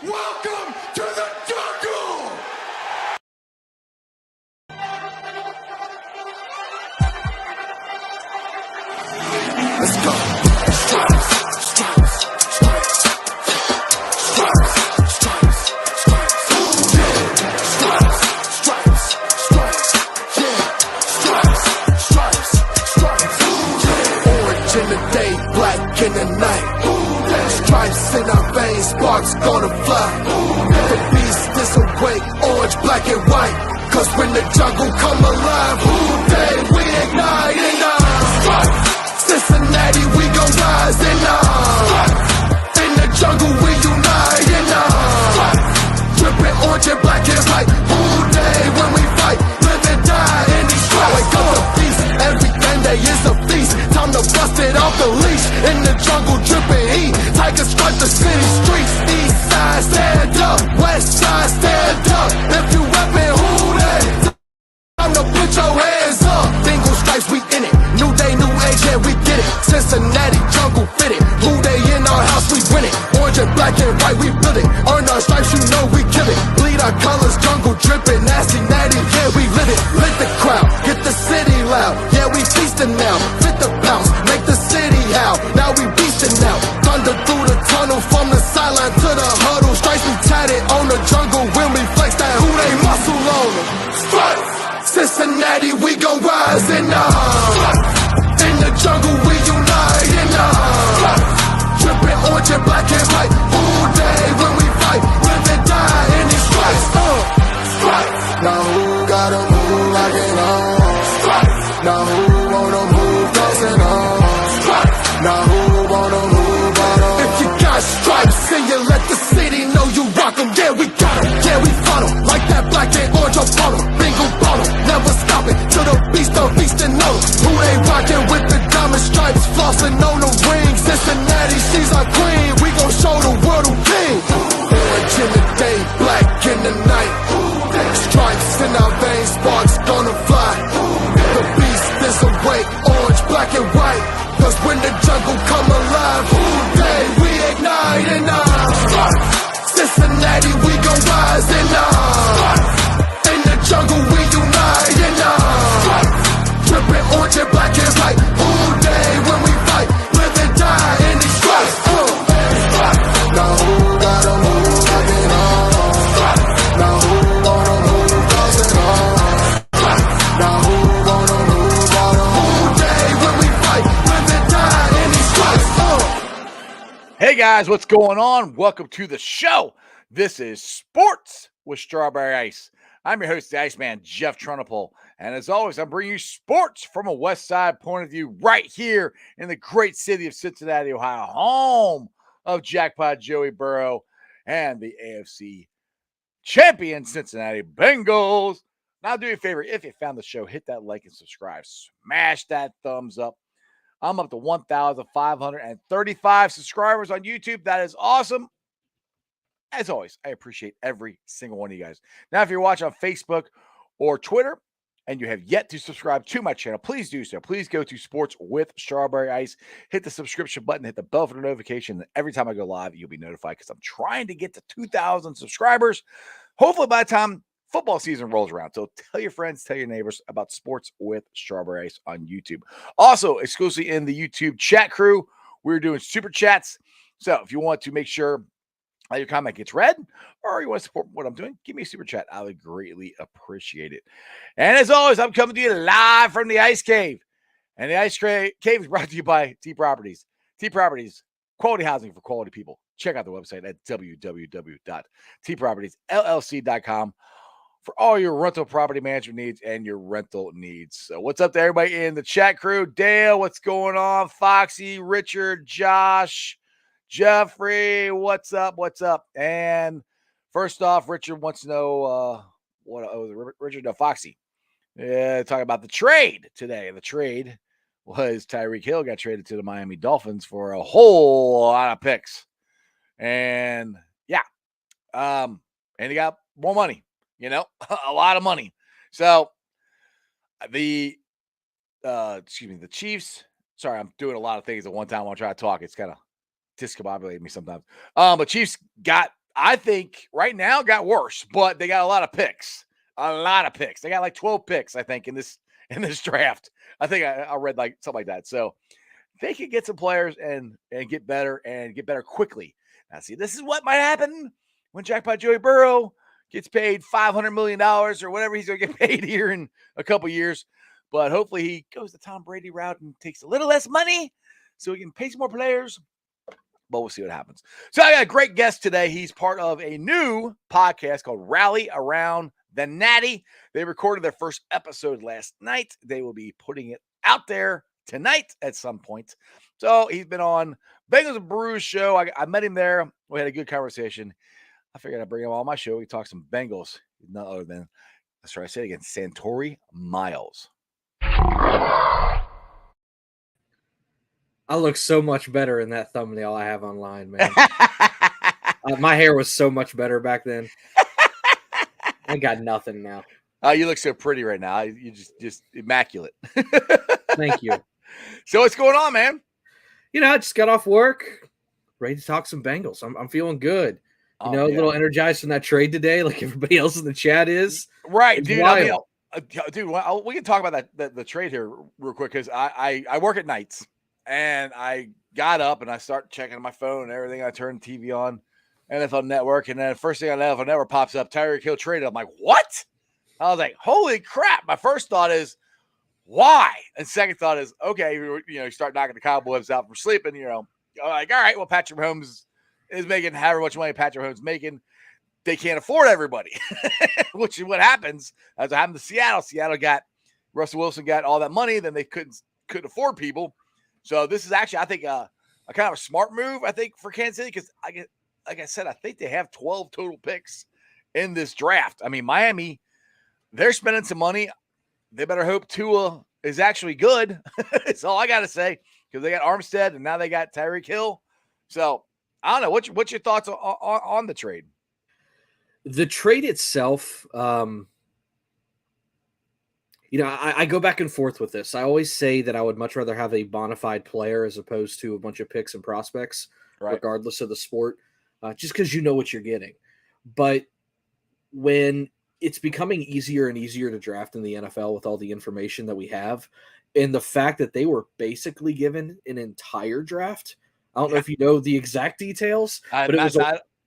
Welcome to the jungle! Let's go. Stripes, stripes, stripes, stripes, stripes, stripes, yeah. Stripes, stripes, stripes, yeah. Stripes, stripes, stripes, yeah. Orange in the day, black in the night. Stripes in our veins, sparks gonna fly. The beast is awake, orange, black and white. Cause when the jungle come alive, who day we ignite and Cincinnati, we gon' rise and in the jungle we unite and dripping orange and black and white. Who day when we fight, live and die in these stripes. Wake up the beast, every day is a feast. Time to bust it off the leash. In the jungle dripping heat, tigers strike the city streets. East side stand up, west side stand up. If you reppin' who day, time to put your hands up. Bengals stripes, we in it. New day, new age, yeah, we get it. Cincinnati jungle fitted. Who they in our house, we win it. Orange and black and white, we build it. Earn our stripes, you know we kill it. Bleed our colors, jungle dripping. Nasty, natty, yeah, we live it. Lit the crowd, get the city loud. Yeah, we feasting now. Fit the bounce, make the city howl. Now we beastin' now. Thunder through the tunnel, from the sideline to the huddle. Stripes we tatted on the jungle when we flex that who they muscle on them. Stripes! Cincinnati, we gon' rise and in the jungle we unite and dripping orange and black and white. All day when we fight, live and die in these stripes. Stripes. Now who gotta move like an arm? Stripes. Now who wanna move crossing arms? Stripes. Now who wanna move on? If you got stripes and you let the city know you rock 'em, yeah we got 'em, yeah we fought 'em. Like that black and orange up on 'em, bingo bottom, never stop it till the beast of feasting on 'em. Who they rockin' with the diamond stripes, flossing on the ring. Cincinnati, she's our queen, we gon' show the world who king. Orange in the day, black in the night. Stripes in our veins, sparks gonna fly. The beast is awake, orange, black and white. Cause when the jungle come alive, who day we ignite and Cincinnati, we gon' rise and in the jungle we unite and dripping orange and black and white. Who day when we fight, live and die in these stripes. Now who gotta move like an arm? Now who wanna move crossing arms? Now who wanna move on? Who day when we fight, live and die in these stripes. Hey guys, what's going on? Welcome to the show. This is Sports with Strawberry Ice. I'm your host, the Iceman, Jeff Trunapole. And as always, I'm bringing you sports from a West Side point of view right here in the great city of Cincinnati, Ohio, home of Jackpot Joey Burrow and the AFC champion Cincinnati Bengals. Now do me a favor, if you found the show, hit that like and subscribe. Smash that thumbs up. I'm up to 1,535 subscribers on YouTube. That is awesome. As always, I appreciate every single one of you guys. Now, if you're watching on Facebook or Twitter and you have yet to subscribe to my channel, please do so. Please go to Sports with Strawberry Ice. Hit the subscription button, hit the bell for the notification. And every time I go live, you'll be notified because I'm trying to get to 2,000 subscribers. Hopefully by the time football season rolls around. So tell your friends, tell your neighbors about Sports with Strawberry Ice on YouTube. Also, exclusively in the YouTube chat crew, we're doing super chats. So if you want to make sure your comment gets read, or you want to support what I'm doing, give me a super chat. I would greatly appreciate it. And as always, I'm coming to you live from the Ice Cave. And the Ice Cave is brought to you by T Properties. T Properties, quality housing for quality people. Check out the website at www.tpropertiesllc.com for all your rental property management needs and your rental needs. So what's up to everybody in the chat crew? Dale, what's going on? Foxy, Richard, Josh, Jeffrey, what's up? What's up? And first off, Richard wants to know Foxy. Talking about the trade today. The trade was Tyreek Hill got traded to the Miami Dolphins for a whole lot of picks. And yeah. And he got more money, a lot of money. So the Chiefs. Sorry, I'm doing a lot of things at one time while I try to talk. It's kind of discombobulating me sometimes. But Chiefs got I think right now got worse, but they got a lot of picks. A lot of picks. They got like 12 picks, I think, in this draft. I think I read like something like that. So they could get some players and get better quickly. Now, see, this is what might happen when Jackpot Joey Burrow gets paid $500 million or whatever he's going to get paid here in a couple years. But hopefully he goes the Tom Brady route and takes a little less money so he can pay some more players. But we'll see what happens. So I got a great guest today. He's part of a new podcast called Rally Around the Nati. They recorded their first episode last night. They will be putting it out there tonight at some point. So he's been on Bengals and Brews show. I met him there. We had a good conversation. I figured I'd bring him on my show. We talk some Bengals. None other than, that's right, I say it again, Santori Miles. I look so much better in that thumbnail I have online, man. My hair was so much better back then. I got nothing now. Oh, you look so pretty right now. You just immaculate. Thank you. So what's going on, man? I just got off work, ready to talk some Bengals. I'm feeling good. A little energized from that trade today, like everybody else in the chat is. Right, it's dude. wild. We can talk about the trade here real quick because I work at nights. And I got up and I start checking my phone and everything. I turned the TV on, NFL Network, and then first thing on NFL Network pops up, Tyreek Hill traded. I'm like, what? I was like, holy crap. My first thought is, why? And second thought is, okay, you start knocking the cobwebs out from sleeping, like, all right, well, Patrick Mahomes is making however much money Patrick Mahomes is making. They can't afford everybody, which is what happens. As what happened to Seattle. Seattle got, Russell Wilson got all that money, then they couldn't afford people. So this is actually, I think, a kind of a smart move, I think, for Kansas City because, like I said, I think they have 12 total picks in this draft. I mean, Miami, they're spending some money. They better hope Tua is actually good. That's all I got to say because they got Armstead and now they got Tyreek Hill. So I don't know. What's your thoughts on the trade? The trade itself, I go back and forth with this. I always say that I would much rather have a bona fide player as opposed to a bunch of picks and prospects, regardless of the sport, just because you know what you're getting. But when it's becoming easier and easier to draft in the NFL with all the information that we have, and the fact that they were basically given an entire draft, I don't know if you know the exact details, but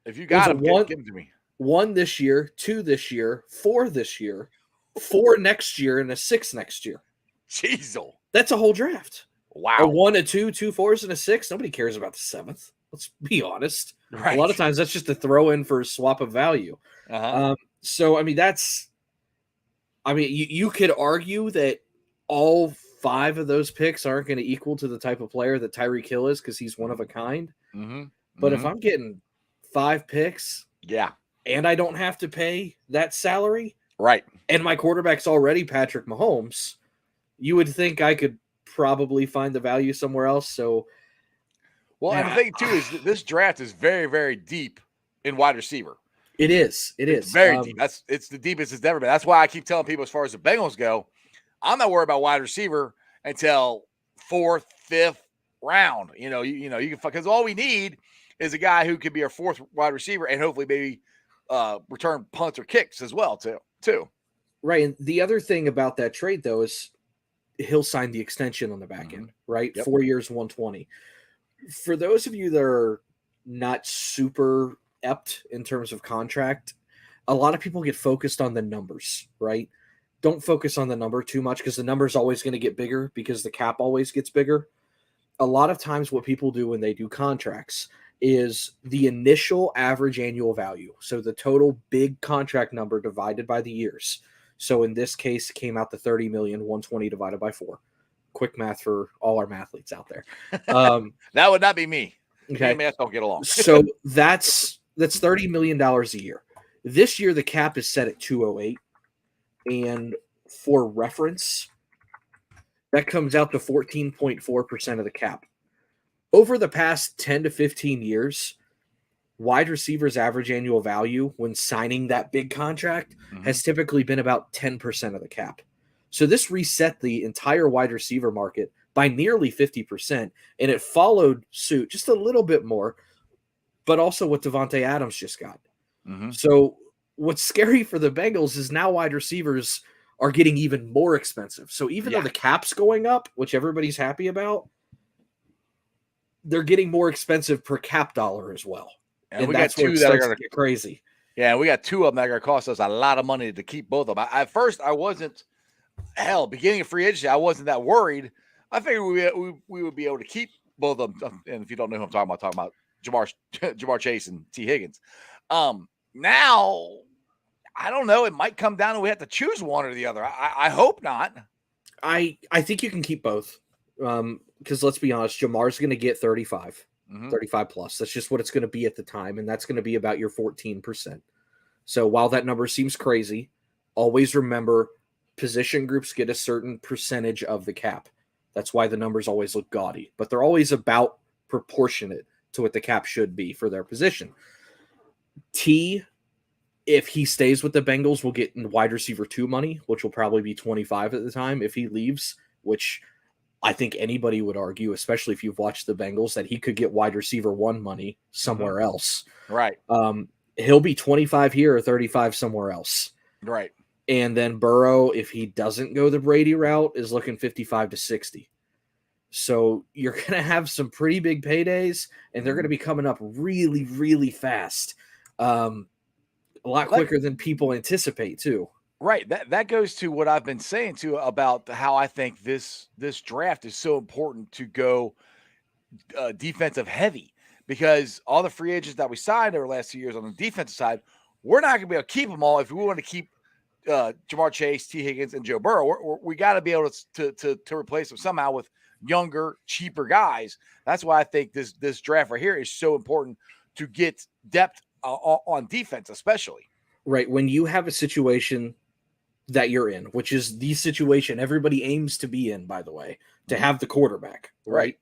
if you got them, give them to me. 1 this year, 2 this year, 4 this year, 4 next year, and a 6 next year. Jeez. That's a whole draft. Wow. A 1, a 2, 2 4s, and a 6. Nobody cares about the 7th. Let's be honest. Right. A lot of times that's just a throw in for a swap of value. So, I mean, you could argue that all 5 of those picks aren't going to equal to the type of player that Tyreek Hill is because he's one of a kind. But if I'm getting 5 picks, and I don't have to pay that salary, right, and my quarterback's already Patrick Mahomes, you would think I could probably find the value somewhere else. So, well, and the thing too is that this draft is very, very deep in wide receiver. It is. It's very deep. It's the deepest it's ever been. That's why I keep telling people, as far as the Bengals go, I'm not worried about wide receiver until 4th, 5th round. You can because all we need is a guy who could be our 4th wide receiver and hopefully maybe return punts or kicks as well too. Right. And the other thing about that trade though is he'll sign the extension on the back end, right? Yep. 4 years, 120. For those of you that are not super apt in terms of contract, a lot of people get focused on the numbers, right? Don't focus on the number too much because the number is always going to get bigger because the cap always gets bigger. A lot of times what people do when they do contracts is the initial average annual value. So the total big contract number divided by the years. So in this case, it came out to 30 million, 120 divided by 4. Quick math for all our mathletes out there. That would not be me. Okay. Math don't get along. So that's $30 million a year. This year, the cap is set at 208. And for reference, that comes out to 14.4% of the cap. Over the past 10 to 15 years, wide receivers' average annual value when signing that big contract has typically been about 10% of the cap. So this reset the entire wide receiver market by nearly 50%, and it followed suit just a little bit more but also what Devontae Adams just got. Mm-hmm. So what's scary for the Bengals is now wide receivers are getting even more expensive. So even though the cap's going up, which everybody's happy about, they're getting more expensive per cap dollar as well. And we that's got where two it that are starts going to get crazy. Yeah, we got two of them that are going to cost us a lot of money to keep both of them. At first, I wasn't. Hell, beginning of free agency, I wasn't that worried. I figured we would be able to keep both of them. And if you don't know who I'm talking about Jamar Chase and T. Higgins. Now, I don't know. It might come down to we have to choose one or the other. I hope not. I think you can keep both. Because let's be honest, Jamar's going to get 35, 35 plus. That's just what it's going to be at the time. And that's going to be about your 14%. So while that number seems crazy, always remember position groups get a certain percentage of the cap. That's why the numbers always look gaudy, but they're always about proportionate to what the cap should be for their position. T, if he stays with the Bengals, will get wide receiver 2 money, which will probably be 25 at the time. If he leaves, which I think anybody would argue, especially if you've watched the Bengals, that he could get wide receiver 1 money somewhere else. Right. He'll be 25 here or 35 somewhere else. Right. And then Burrow, if he doesn't go the Brady route, is looking 55 to 60. So you're going to have some pretty big paydays, and they're going to be coming up really, really fast. A lot quicker than people anticipate, too. Right. That goes to what I've been saying, too, about how I think this draft is so important to go defensive heavy, because all the free agents that we signed over the last 2 years on the defensive side, we're not going to be able to keep them all if we want to keep Jamar Chase, T. Higgins, and Joe Burrow. We got to be able to replace them somehow with younger, cheaper guys. That's why I think this draft right here is so important to get depth on defense, especially. Right. When you have a situation that you're in, which is the situation everybody aims to be in, by the way, to have the quarterback, right?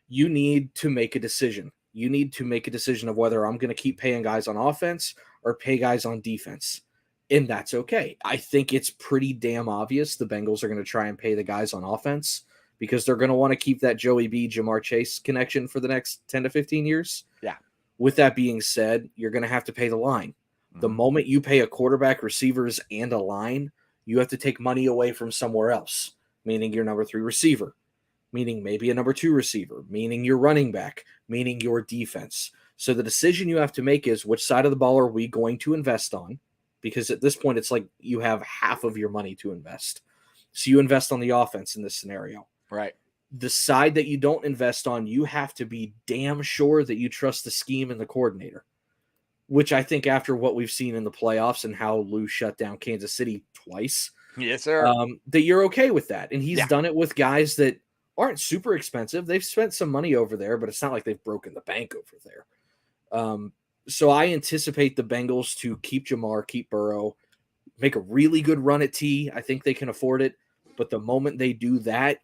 You need to make a decision. You need to make a decision of whether I'm going to keep paying guys on offense or pay guys on defense. And that's okay. I think it's pretty damn obvious the Bengals are going to try and pay the guys on offense because they're going to want to keep that Joey B, Jamar Chase connection for the next 10 to 15 years. Yeah. With that being said, you're going to have to pay the line. The moment you pay a quarterback, receivers, and a line, you have to take money away from somewhere else, meaning your number 3 receiver, meaning maybe a number 2 receiver, meaning your running back, meaning your defense. So the decision you have to make is which side of the ball are we going to invest on? Because at this point, it's like you have half of your money to invest. So you invest on the offense in this scenario. Right. The side that you don't invest on, you have to be damn sure that you trust the scheme and the coordinator, which I think after what we've seen in the playoffs and how Lou shut down Kansas City twice, yes, sir, that you're okay with that. And he's done it with guys that aren't super expensive. They've spent some money over there, but it's not like they've broken the bank over there. So I anticipate the Bengals to keep Jamar, keep Burrow, make a really good run at T. I think they can afford it. But the moment they do that,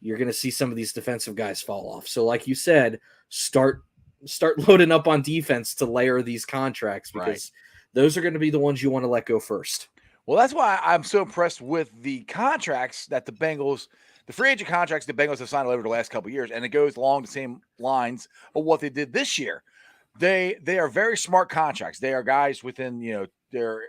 you're going to see some of these defensive guys fall off. So like you said, start loading up on defense to layer these contracts because those are going to be the ones you want to let go first. Well, that's why I'm so impressed with the contracts that the Bengals, the free agent contracts the Bengals have signed over the last couple of years, and it goes along the same lines of what they did this year. They are very smart contracts. They are guys within, they're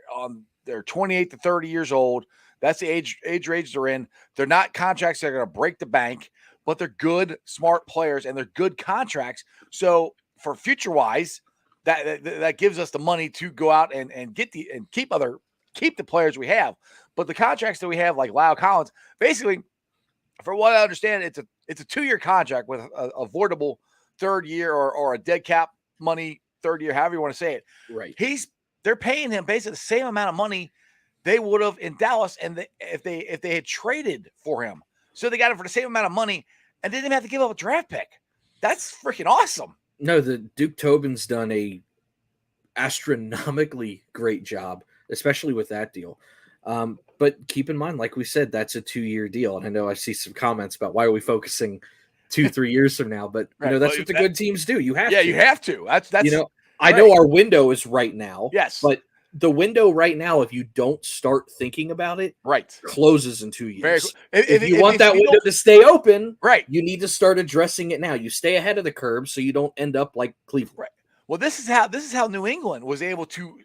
28 to 30 years old. That's the age range they're in. They're not contracts that are going to break the bank, but they're good, smart players, and they're good contracts. So for future-wise, that gives us the money to go out and keep the players we have. But the contracts that we have, like Lyle Collins, basically, for what I understand, it's a 2-year contract with a avoidable third year or a dead cap money third year, however you want to say it. Right. They're paying him basically the same amount of money they would have in Dallas, and if they had traded for him. So they got him for the same amount of money, and they didn't have to give up a draft pick. That's freaking awesome. No, the Duke Tobin's done a astronomically great job, especially with that deal. But keep in mind, like we said, that's a 2-year deal. And I know I see some comments about why are we focusing 2-3 years from now, but that's what the good teams do. You have to. You have to. That's I know our window is right now. Yes. But the window right now, if you don't start thinking about it, closes in 2 years. If you want that window to stay open, you need to start addressing it now. You stay ahead of the curve so you don't end up like Cleveland. Right. Well, this is how New England was able to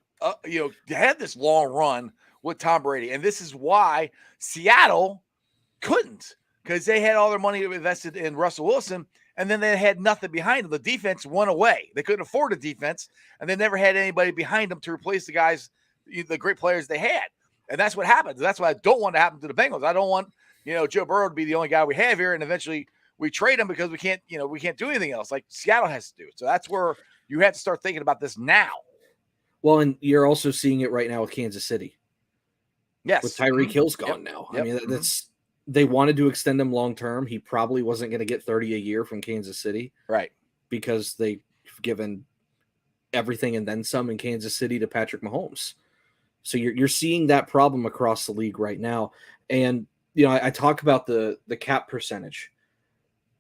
have this long run with Tom Brady, and this is why Seattle couldn't, because they had all their money invested in Russell Wilson, and then they had nothing behind them. The defense went away. They couldn't afford a defense, and they never had anybody behind them to replace the guys, the great players they had. And that's what happened. That's what I don't want to happen to the Bengals. I don't want, Joe Burrow to be the only guy we have here, and eventually we trade him because we can't do anything else like Seattle has to do. So that's where you have to start thinking about this now. Well, and you're also seeing it right now with Kansas City. Yes. With Tyreek Hill's gone now. Yep. I mean, that's they wanted to extend him long term. He probably wasn't going to get 30 a year from Kansas City. Right. Because they've given everything and then some in Kansas City to Patrick Mahomes. So you're seeing that problem across the league right now. And, I talk about the cap percentage.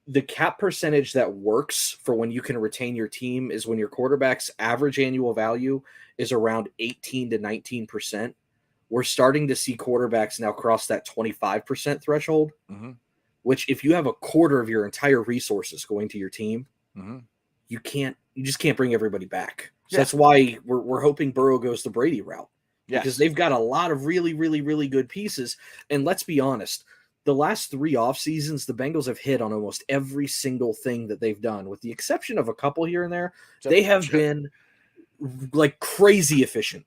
The cap percentage that works for when you can retain your team is when your quarterback's average annual value is around 18 to 19%. We're starting to see quarterbacks now cross that 25% threshold, which if you have a quarter of your entire resources going to your team, you just can't bring everybody back. So that's why we're hoping Burrow goes the Brady route. Because they've got a lot of really, really, really good pieces. And let's be honest, the last 3 off seasons, the Bengals have hit on almost every single thing that they've done, with the exception of a couple here and there. They have been like crazy efficient.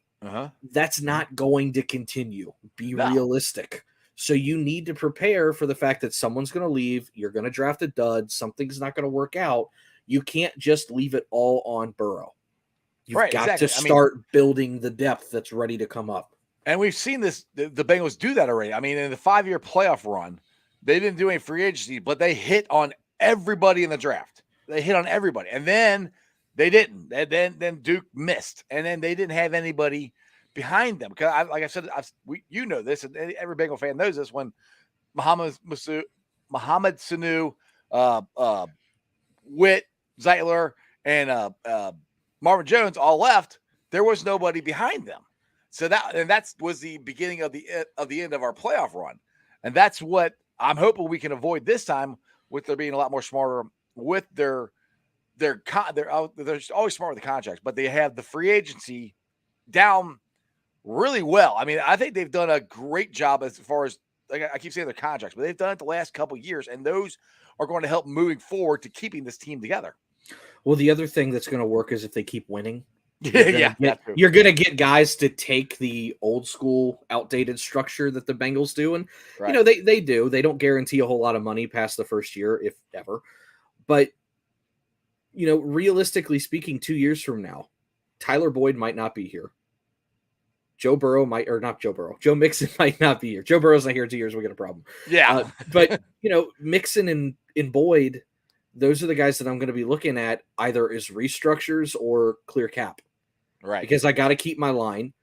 That's not going to continue. Be realistic. So you need to prepare for the fact that someone's going to leave. You're going to draft a dud. Something's not going to work out. You can't just leave it all on Burrow. You've got to start building the depth that's ready to come up. And we've seen this, the Bengals do that already. I mean, in the 5-year playoff run, they didn't do any free agency, but they hit on everybody in the draft. They hit on everybody. And then they didn't. And then Duke missed. And then they didn't have anybody behind them. Because, like I said, you know this, and every Bengal fan knows this, when Mohamed Sanu, Witt, Zeitler, and Marvin Jones all left, there was nobody behind them. So that was the beginning of the end of our playoff run. And that's what I'm hoping we can avoid this time, with their being a lot more smarter with they're always smart with the contracts, but they have the free agency down really well. I mean, I think they've done a great job as far as, like I keep saying, their contracts, but they've done it the last couple of years, and those are going to help moving forward to keeping this team together. Well, the other thing that's going to work is if they keep winning. You're going to get guys to take the old school, outdated structure that the Bengals do. And, they do. They don't guarantee a whole lot of money past the first year, if ever. But, realistically speaking, 2 years from now, Tyler Boyd might not be here. Joe Mixon might not be here. Joe Burrow's not here in 2 years. We got a problem. Yeah. But, Mixon and Boyd, those are the guys that I'm going to be looking at either as restructures or clear cap. Right. Because I got to keep my line.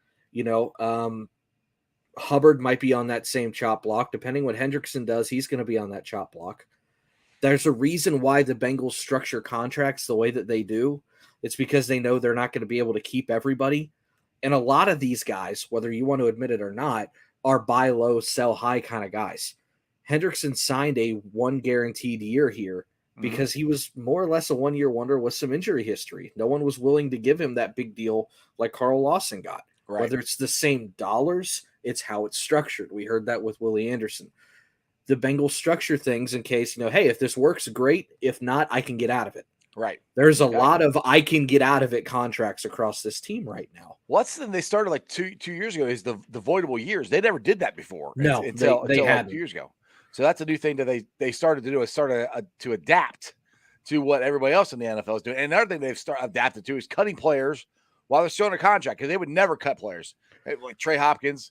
Hubbard might be on that same chop block. Depending what Hendrickson does, he's going to be on that chop block. There's a reason why the Bengals structure contracts the way that they do. It's because they know they're not going to be able to keep everybody. And a lot of these guys, whether you want to admit it or not, are buy low, sell high kind of guys. Hendrickson signed a 1 guaranteed year here because he was more or less a 1-year wonder with some injury history. No one was willing to give him that big deal like Carl Lawson got. Right. Whether it's the same dollars, it's how it's structured. We heard that with Willie Anderson. The Bengals structure things in case, hey, if this works, great. If not, I can get out of it. Right. There's a lot of I can get out of it contracts across this team right now. What's the they started like two years ago is the voidable years. They never did that before. No, until had 2 years ago. So that's a new thing that they started to do, is to adapt to what everybody else in the NFL is doing. And another thing they've adapted to is cutting players while they're still in a contract, because they would never cut players. Like Trey Hopkins.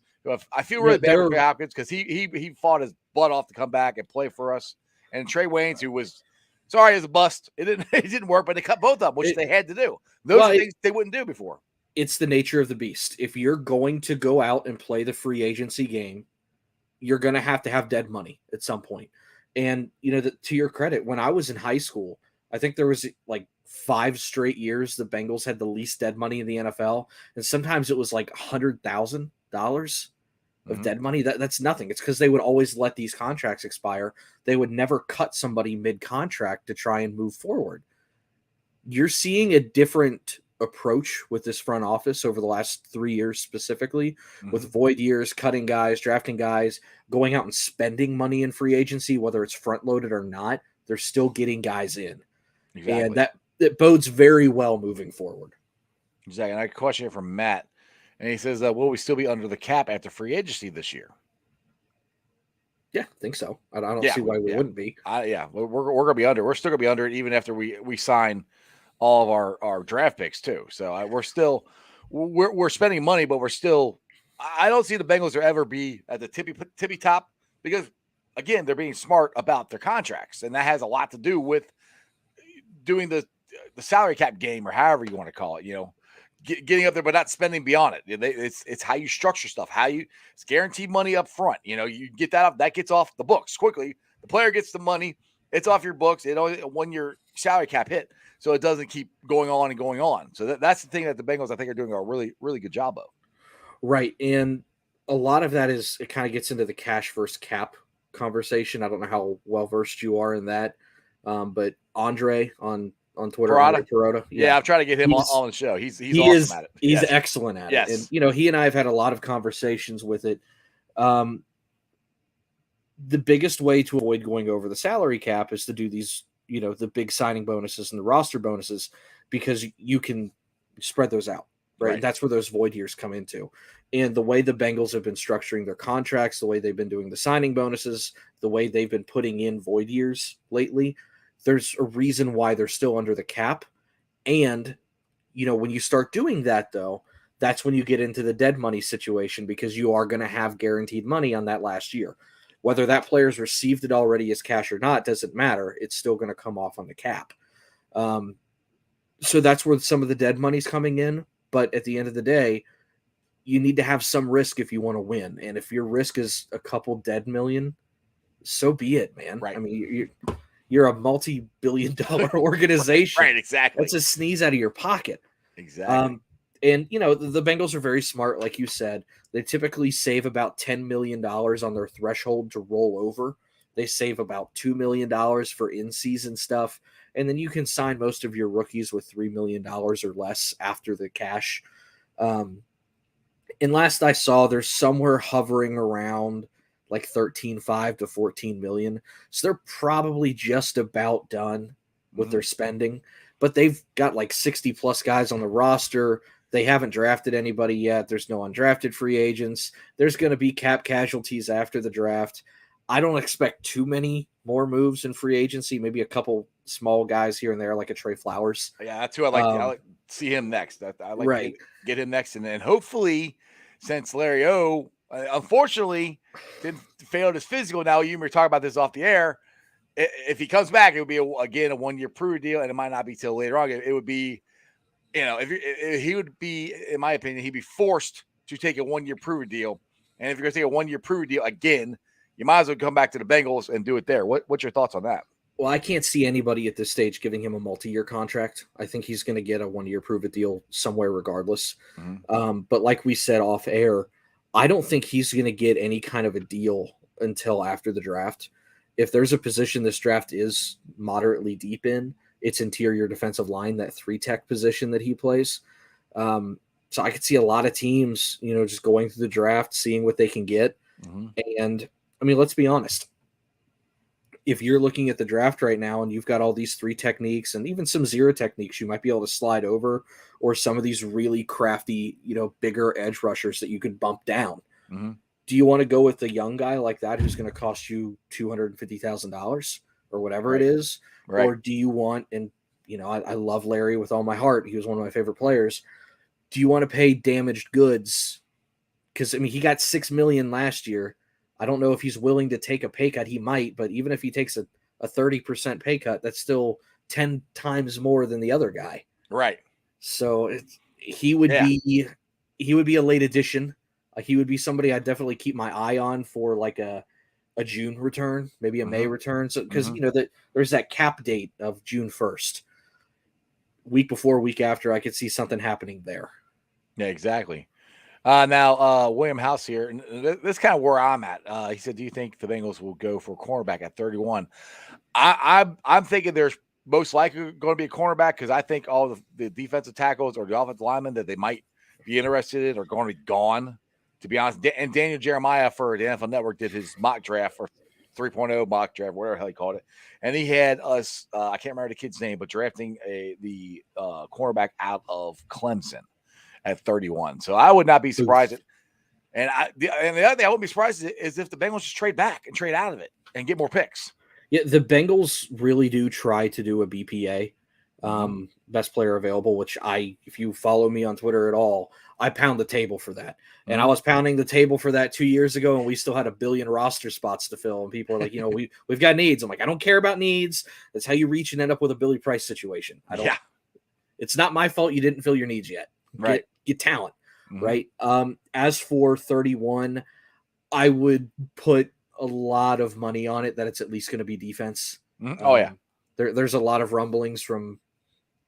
I feel really bad for Trey Hopkins because he fought his butt off to come back and play for us. And Trey Waynes, who was sorry as a bust, it didn't work, but they cut both of them, which they had to do. Those are things they wouldn't do before. It's the nature of the beast. If you're going to go out and play the free agency game, you're going to have dead money at some point. And, to your credit, when I was in high school, I think there was like 5 straight years the Bengals had the least dead money in the NFL. And sometimes it was like $100,000 of dead money. That's nothing. It's because they would always let these contracts expire. They would never cut somebody mid-contract to try and move forward. You're seeing a different approach with this front office over the last 3 years specifically, with Mhm. void years, cutting guys, drafting guys, going out and spending money in free agency, whether it's front loaded or not, they're still getting guys in. And Exactly. that bodes very well moving forward. Exactly. And I got a question here from Matt, and he says, "Will we still be under the cap after free agency this year?" Yeah, I think so. I don't Yeah, see why we yeah. wouldn't be. Yeah, we're going to be under. We're still going to be under it even after we sign all of our draft picks too. So we're spending money, but we're still. I don't see the Bengals ever be at the tippy top because again they're being smart about their contracts, and that has a lot to do with doing the salary cap game or however you want to call it. Getting up there but not spending beyond it. It's how you structure stuff. It's guaranteed money up front. You get that gets off the books quickly. The player gets the money. It's off your books. When your salary cap hit, so it doesn't keep going on and going on. So that's the thing that the Bengals I think are doing a really really good job of. Right, and a lot of that is it kind of gets into the cash versus cap conversation. I don't know how well versed you are in that, but Andre on Twitter, Andre Parada? Perota, Yeah, I'm trying to get him he's on the show. He's he awesome is at it. he's Yes. excellent at Yes. it, and he and I have had a lot of conversations with it. The biggest way to avoid going over the salary cap is to do these, the big signing bonuses and the roster bonuses, because you can spread those out, right? Right. That's where those void years come into. And the way the Bengals have been structuring their contracts, the way they've been doing the signing bonuses, the way they've been putting in void years lately, there's a reason why they're still under the cap. And, when you start doing that, though, that's when you get into the dead money situation, because you are going to have guaranteed money on that last year. Whether that player's received it already as cash or not doesn't matter. It's still going to come off on the cap. So that's where some of the dead money's coming in. But at the end of the day, you need to have some risk if you want to win. And if your risk is a couple dead million, so be it, man. Right. I mean, you're a multi-billion-dollar organization. Right, exactly. That's a sneeze out of your pocket. Exactly. And, the Bengals are very smart, like you said. They typically save about $10 million on their threshold to roll over. They save about $2 million for in-season stuff. And then you can sign most of your rookies with $3 million or less after the cash. And last I saw, they're somewhere hovering around like 13.5 to 14 million. So they're probably just about done with their spending. But they've got like 60 plus guys on the roster. They haven't drafted anybody yet. There's no undrafted free agents. There's going to be cap casualties after the draft. I don't expect too many more moves in free agency. Maybe a couple small guys here and there, like a Trey Flowers. Yeah, that's who I like. I like to see him next. I like Right. to get him next, and then hopefully, since Larry O, unfortunately, didn't failed his physical. Now you were talking about this off the air. If he comes back, it would be again a 1 year prove deal, and it might not be till later on. It would be, if he would be, in my opinion, he'd be forced to take a 1 year prove deal. And if you're going to take a 1 year prove deal again, you might as well come back to the Bengals and do it there. What's your thoughts on that? Well, I can't see anybody at this stage giving him a multi-year contract. I think he's going to get a 1 year prove it deal somewhere regardless. But like we said off air, I don't think he's going to get any kind of a deal until after the draft. If there's a position this draft is moderately deep in, it's interior defensive line, that 3-tech position that he plays. So I could see a lot of teams, just going through the draft, seeing what they can get. And I mean, let's be honest. If you're looking at the draft right now and you've got all these 3 techniques and even some 0 techniques you might be able to slide over, or some of these really crafty, bigger edge rushers that you could bump down. Do you want to go with a young guy like that who's going to cost you $250,000 or whatever it is? Right. Or do you want, and I love Larry with all my heart. He was one of my favorite players. Do you want to pay damaged goods? Because, I mean, he got $6 million last year. I don't know if he's willing to take a pay cut. He might, but even if he takes a 30% pay cut, that's still 10 times more than the other guy. Right. So he would be a late addition. He would be somebody I'd definitely keep my eye on for like a June return, maybe a May return. So because that there's that cap date of June 1st. Week before, week after, I could see something happening there. Yeah, exactly. Now, William House here, and this is kind of where I'm at. He said, "Do you think the Bengals will go for a cornerback at 31?" I'm thinking there's most likely going to be a cornerback because I think all the defensive tackles or the offensive linemen that they might be interested in are going to be gone, to be honest. And Daniel Jeremiah for the NFL Network did his mock draft for 3.0 mock draft, whatever the hell he called it. And he had us, I can't remember the kid's name, but drafting the cornerback out of Clemson at 31. So I would not be surprised. And the other thing I wouldn't be surprised is if the Bengals just trade back and trade out of it and get more picks. Yeah, the Bengals really do try to do a BPA, best player available, which if you follow me on Twitter at all, I pound the table for that. And I was pounding the table for that 2 years ago, and we still had 1 billion roster spots to fill. And people are like, we've got needs. I'm like, I don't care about needs. That's how you reach and end up with a Billy Price situation. It's not my fault you didn't fill your needs yet. Right. Get talent. Right. As for 31, I would put a lot of money on it that it's at least going to be defense. There's a lot of rumblings from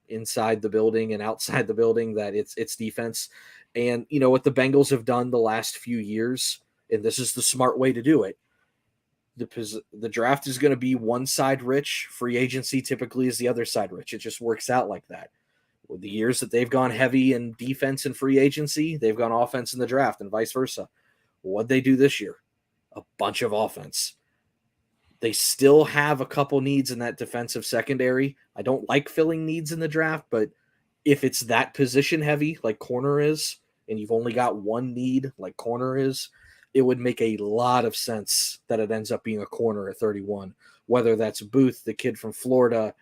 inside the building and outside the building that it's defense. And what the Bengals have done the last few years, and this is the smart way to do it. The draft is going to be one side rich. Free agency typically is the other side rich. It just works out like that. With the years that they've gone heavy in defense and free agency, they've gone offense in the draft and vice versa. What'd they do this year? A bunch of offense. They still have a couple needs in that defensive secondary. I don't like filling needs in the draft, but if it's that position heavy like corner is, and you've only got one need like corner is, it would make a lot of sense that it ends up being a corner at 31. Whether that's Booth, the kid from Florida,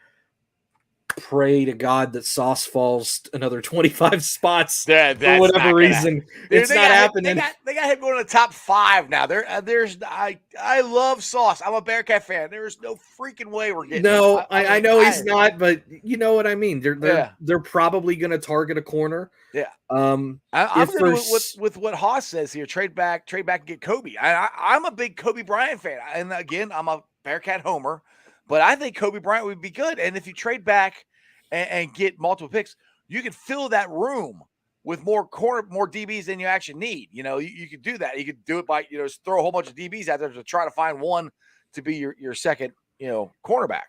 pray to God that Sauce falls another 25 spots for whatever reason. It's not happening. They got him going to the top 5 now. I love Sauce. I'm a Bearcat fan. There's no freaking way we're getting. No, I know he's not, but you know what I mean. They're probably going to target a corner. Yeah. I'm with what Haas says here. Trade back, and get Kobe. I'm a big Kobe Bryant fan, and again, I'm a Bearcat homer. But I think Kobe Bryant would be good. And if you trade back and get multiple picks, you can fill that room with more DBs than you actually need. You could do that. You could do it by, throw a whole bunch of DBs out there to try to find one to be your second, cornerback.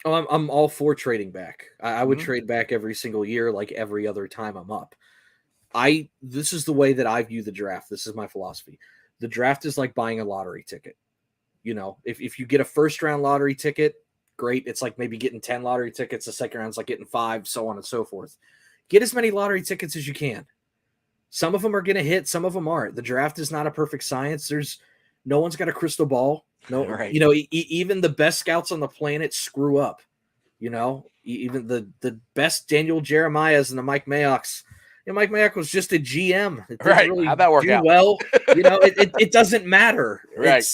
Oh, I'm all for trading back. I would trade back every single year, like every other time I'm up. This is the way that I view the draft. This is my philosophy. The draft is like buying a lottery ticket. If you get a first round lottery ticket, great. It's like maybe getting 10 lottery tickets. The second round's like getting 5, so on and so forth. Get as many lottery tickets as you can. Some of them are going to hit. Some of them aren't. The draft is not a perfect science. No one's got a crystal ball. No, right. Even the best scouts on the planet screw up. Even the best Daniel Jeremiahs and the Mike Mayocks. Mike Mayock was just a GM. It didn't really how'd that work out? Well, it doesn't matter. Right.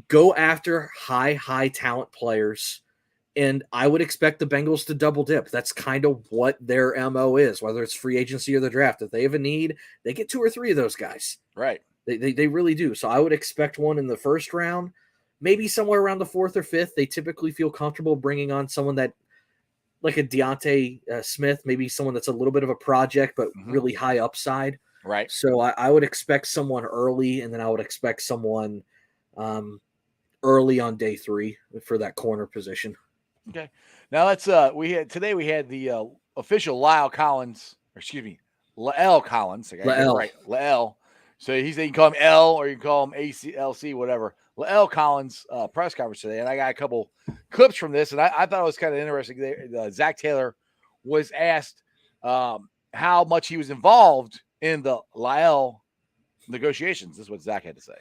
Go after high talent players, and I would expect the Bengals to double dip. That's kind of what their MO is, whether it's free agency or the draft. If they have a need, they get 2 or 3 of those guys. Right. They really do. So I would expect one in the first round, maybe somewhere around the 4th or 5th. They typically feel comfortable bringing on someone that, like a Deontay Smith, maybe someone that's a little bit of a project, but really high upside. Right. So I would expect someone early, and then I would expect someone early on day 3 for that corner position. Okay. Now let's we had the official Lael Collins. I got it right. Lael. So you can call him L or you can call him ACLC, whatever. Lael Collins press conference today, and I got a couple clips from this, and I thought it was kind of interesting. Zach Taylor was asked how much he was involved in the Lael negotiations. This is what Zach had to say.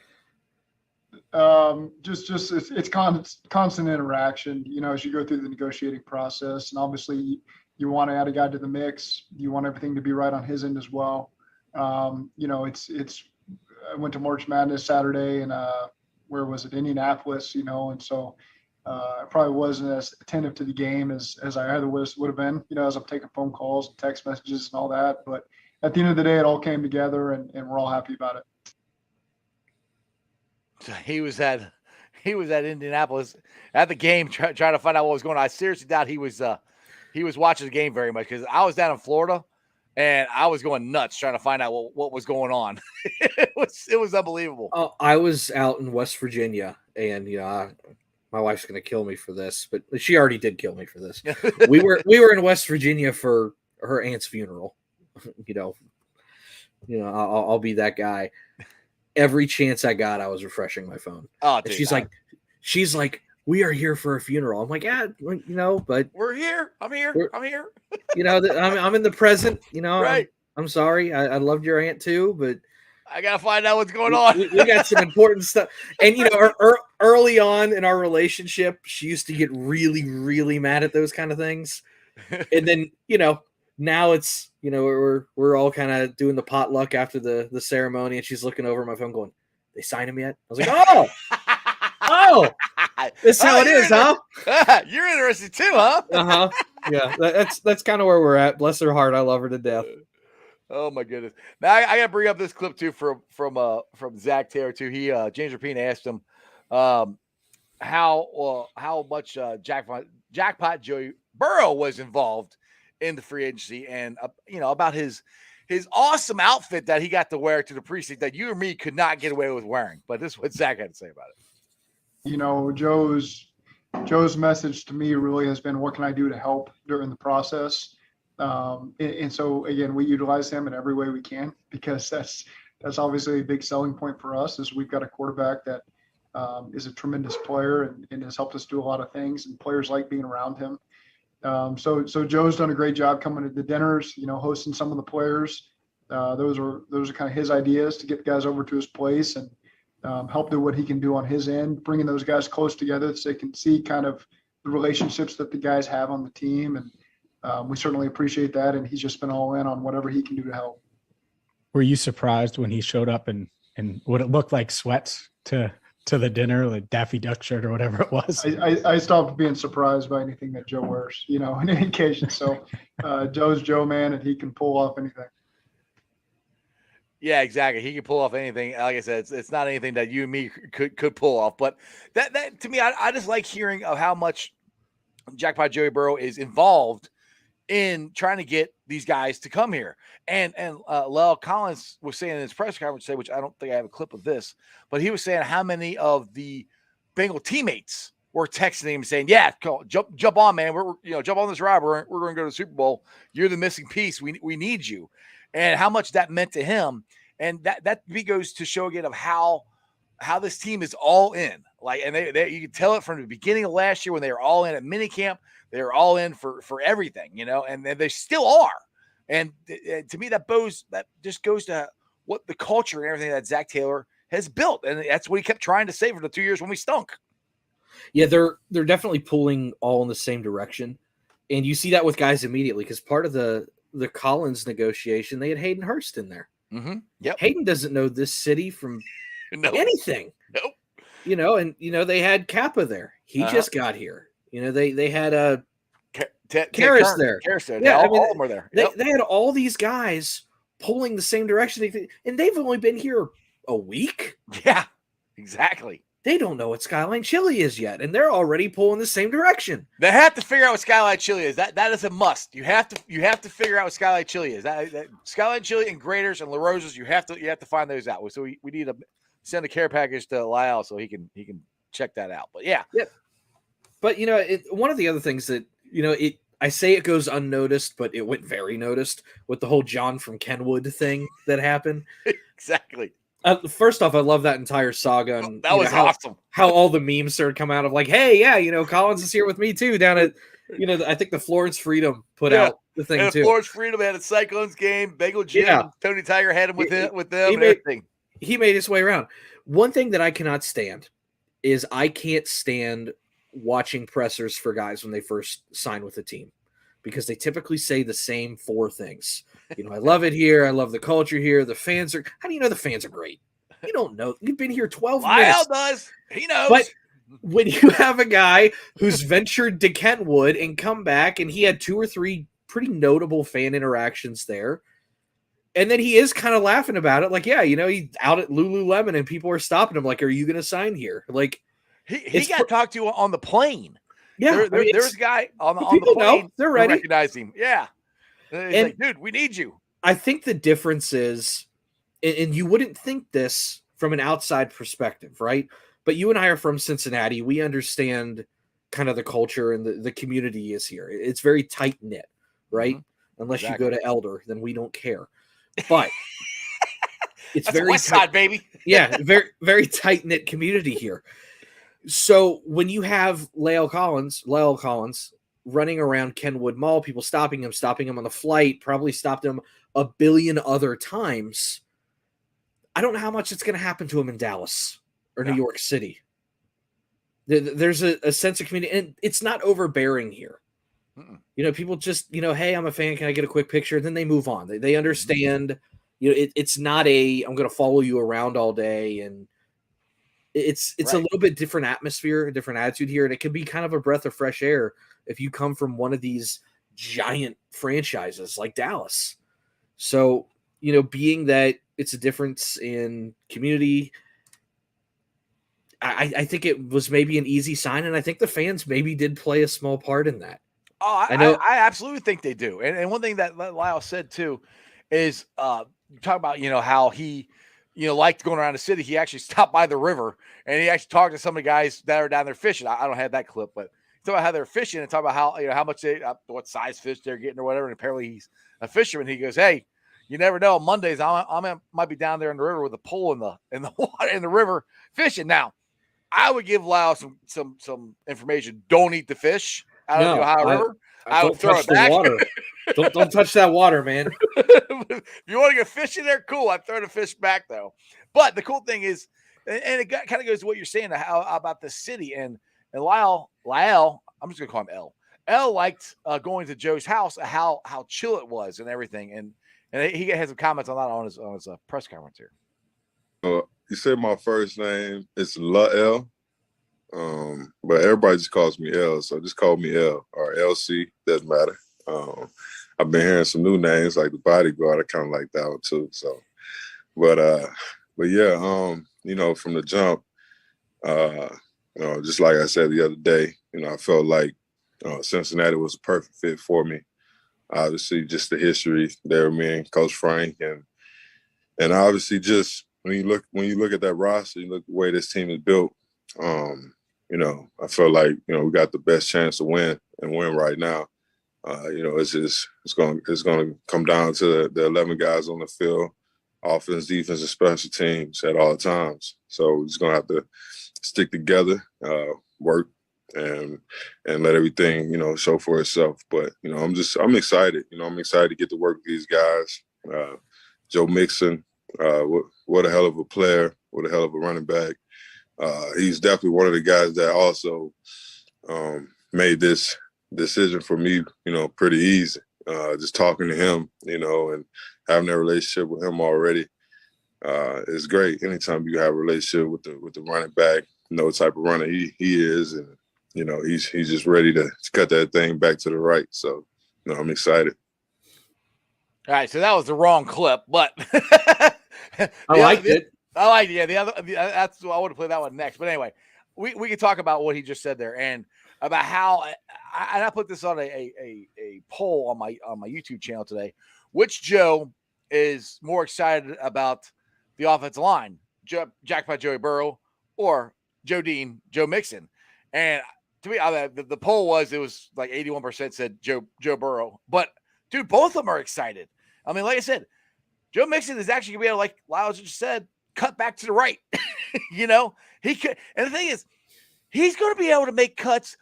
It's constant interaction, as you go through the negotiating process, and obviously you want to add a guy to the mix. You want everything to be right on his end as well. I went to March Madness Saturday, and where was it? Indianapolis, and so I probably wasn't as attentive to the game as I otherwise would have been, as I'm taking phone calls and text messages and all that. But at the end of the day, it all came together, and we're all happy about it. So he was at Indianapolis at the game trying to find out what was going on. I seriously doubt he was watching the game very much, because I was down in Florida and I was going nuts trying to find out what was going on. It was unbelievable. I was out in West Virginia, and my my wife's going to kill me for this, but she already did kill me for this. we were in West Virginia for her aunt's funeral. I'll be that guy. Every chance I got, I was refreshing my phone. Oh, and dude, she's like, we are here for a funeral. I'm like, yeah, but we're here. I'm here. I'm here. I'm in the present. Right. I'm sorry. I loved your aunt too, but I gotta find out what's going on. We got some important stuff. And early on in our relationship, she used to get really, really mad at those kind of things. And then now it's we're all kind of doing the potluck after the ceremony, and she's looking over my phone going, "They signed him yet?" I was like, "Oh, this is how it is, huh?" You're interested too, huh? Yeah, that's kind of where we're at. Bless her heart, I love her to death. Oh my goodness! Now I gotta bring up this clip too from Zach Taylor too. He James Rapine asked him how much Jackpot Joey Burrow was involved in the free agency, and about his awesome outfit that he got to wear to the precinct that you or me could not get away with wearing. But this is what Zach had to say about it. Joe's message to me really has been, what can I do to help during the process? And so again, we utilize him in every way we can, because that's obviously a big selling point for us, is we've got a quarterback that is a tremendous player and has helped us do a lot of things, and players like being around him. So Joe's done a great job coming to the dinners, hosting some of the players. Those are kind of his ideas to get the guys over to his place and help do what he can do on his end, bringing those guys close together so they can see kind of the relationships that the guys have on the team. And we certainly appreciate that. And he's just been all in on whatever he can do to help. Were you surprised when he showed up and what it looked like sweats to the dinner, like Daffy Duck shirt or whatever it was? I stopped being surprised by anything that Joe wears, on any occasion. So Joe's Joe, man, and he can pull off anything. Yeah, exactly. He can pull off anything. Like I said, it's not anything that you and me could pull off. But that to me, I just like hearing of how much Jackpot Joey Burrow is involved in trying to get these guys to come here. And Lyle Collins was saying in his press conference today, which I don't think I have a clip of this, but he was saying how many of the Bengal teammates were texting him saying, "Yeah, jump on, man. We're jump on this ride. We're going to go to the Super Bowl. You're the missing piece. We need you." And how much that meant to him. And that goes to show again of how this team is all in. Like, and they you can tell it from the beginning of last year when they were all in at minicamp. They were all in for everything, and they still are. And to me, that just goes to what the culture and everything that Zach Taylor has built. And that's what he kept trying to say for the 2 years when we stunk. Yeah, they're definitely pulling all in the same direction. And you see that with guys immediately, because part of the Collins negotiation, they had Hayden Hurst in there. Mm-hmm. Yep. Hayden doesn't know this city from anything. Nope. They had Kappa there. He just got here. They had Karras there. Karras there. Yeah, all of them were there. They had all these guys pulling the same direction, and they've only been here a week. Yeah, exactly. They don't know what Skyline Chili is yet, and they're already pulling the same direction. They have to figure out what Skyline Chili is. That is a must. You have to figure out what Skyline Chili is. That Skyline Chili and Graders and La Rosa's. You have to find those out. So we need to send a care package to Lyle so he can check that out. But yeah. But one of the other things that I say it goes unnoticed, but it went very noticed with the whole John from Kenwood thing that happened. Exactly. First off, I love that entire saga. And that was awesome. How all the memes started coming out of like, hey, yeah, Collins is here with me too down at, I think the Florence Freedom put out the thing too. Florence Freedom had a Cyclones game. Bengal Jim, yeah. Tony Tiger had him with them and everything. He made his way around. One thing that I cannot stand is I can't stand watching pressers for guys when they first sign with a team, because they typically say the same four things. I love it here. I love the culture here. The fans are. How do you know the fans are great? You don't know. You've been here 12 minutes. Lyle does. He knows. But when you have a guy who's ventured to Kentwood and come back, and he had 2 or 3 pretty notable fan interactions there, and then he is kind of laughing about it, like, yeah, he's out at Lululemon and people are stopping him, like, are you going to sign here? Like, he got talked to on the plane. Yeah, there's a guy on the plane. They're ready. Recognize him. Yeah. He's like, dude, we need you. I think the difference is, and you wouldn't think this from an outside perspective, right? But you and I are from Cincinnati. We understand kind of the culture and the community is here. It's very tight knit, right? Unless Exactly. you go to Elder, then we don't care. But it's That's very West Side, baby. yeah, very very tight knit community here. So when you have Lyle Collins running around Kenwood Mall, people stopping him on the flight, probably stopped him a billion other times. I don't know how much it's going to happen to him in Dallas or New York City. There's a sense of community, and it's not overbearing here. You know, people just, hey, I'm a fan. Can I get a quick picture? Then they move on. They understand, it's not I'm going to follow you around all day. And it's a little bit different atmosphere, a different attitude here. And it can be kind of a breath of fresh air if you come from one of these giant franchises like Dallas. So, being that it's a difference in community, I think it was maybe an easy sign, and I think the fans maybe did play a small part in that. Oh, I absolutely think they do. And one thing that Lyle said too is you talk about how he liked going around the city. He actually stopped by the river and he actually talked to some of the guys that are down there fishing. I don't have that clip, but talk about how they're fishing and talk about how how much what size fish they're getting or whatever. And apparently he's a fisherman. He goes, "Hey, you never know. Mondays I might be down there in the river with a pole in the water in the river fishing." Now, I would give Lyle some information. Don't eat the fish out of the Ohio River. I would throw it back. Water. don't touch that water, man. If you want to go fishing there, cool. I'd throw the fish back though. But the cool thing is, and it kind of goes to what you're saying about the city and Lyle. I'm just gonna call him L. L liked going to Joe's house, how chill it was and everything, and he had some comments on that on his press conference here. You said my first name is L, but everybody just calls me L, so just call me L or LC. Doesn't matter. I've been hearing some new names like the Bodyguard. I kind of like that one too. So, but yeah, from the jump, just like I said the other day, I felt like Cincinnati was a perfect fit for me. Obviously, just the history there, me and Coach Frank, and obviously just when you look at that roster, you look at the way this team is built. I feel like we got the best chance to win right now. It's going to come down to the 11 guys on the field, offense, defense, and special teams at all times. So we're just going to have to stick together, work, and let everything show for itself. But I'm excited. I'm excited to get to work with these guys. Joe Mixon, what a hell of a player! What a hell of a running back. He's definitely one of the guys that also made this decision for me, pretty easy. Just talking to him, and having that relationship with him already is great. Anytime you have a relationship with the running back, know what type of runner he is, and he's just ready to cut that thing back to the right. So, I'm excited. All right, so that was the wrong clip, but I liked it. I like it. Yeah, that's I want to play that one next. But anyway, we can talk about what he just said there and about how I put this on a poll on my YouTube channel today. Which Joe is more excited about the offensive line, Jackpot Joey Burrow or Joe Dean, Joe Mixon? And to me, the poll was like 81% said Joe Burrow, but dude, both of them are excited. I mean, like I said, Joe Mixon is actually gonna be able to, like Lyle just said, cut back to the right. He could, and the thing is, he's going to be able to make cuts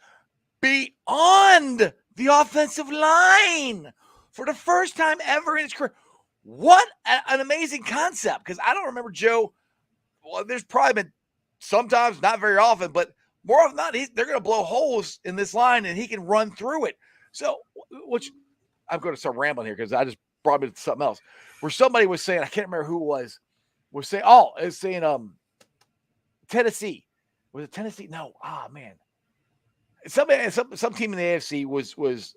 beyond the offensive line for the first time ever in his career. What an amazing concept! Because I don't remember Joe. Well, there's probably been sometimes, not very often, but more often than not, they're going to blow holes in this line, and he can run through it. So, which I'm going to start rambling here because I just brought me to something else where somebody was saying, I can't remember who it was saying, it was saying Tennessee. Was it Tennessee? No. Man. Some team in the AFC was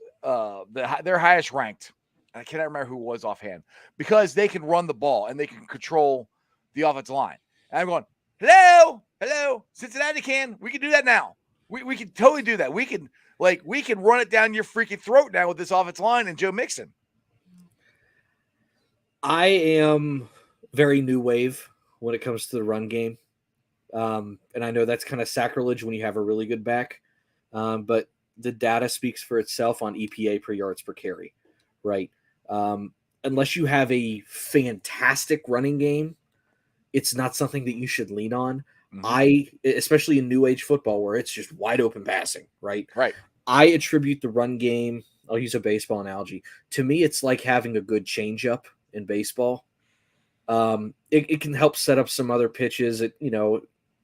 their highest ranked. I cannot remember who it was offhand because they can run the ball and they can control the offensive line. And I'm going, hello, Cincinnati we can do that now. We can totally do that. We can run it down your freaking throat now with this offensive line and Joe Mixon. I am very new wave when it comes to the run game. And I know that's kind of sacrilege when you have a really good back. But the data speaks for itself on EPA per yards per carry, right? Unless you have a fantastic running game, it's not something that you should lean on. Especially in new age football where it's just wide open passing, right? Right. I attribute the run game. I'll use a baseball analogy. To me, it's like having a good changeup in baseball. It can help set up some other pitches. It,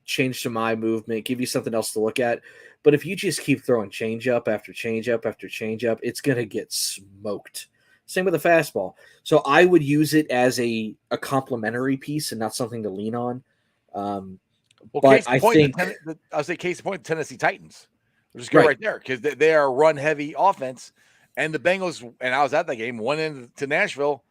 change some eye movement, give you something else to look at. But if you just keep throwing changeup after changeup after changeup, it's going to get smoked. Same with a fastball. So I would use it as a complementary piece and not something to lean on. But I think I'll say case in point, the Tennessee Titans. We'll just go right there because they are a run-heavy offense, and the Bengals, and I was at that game, went into Nashville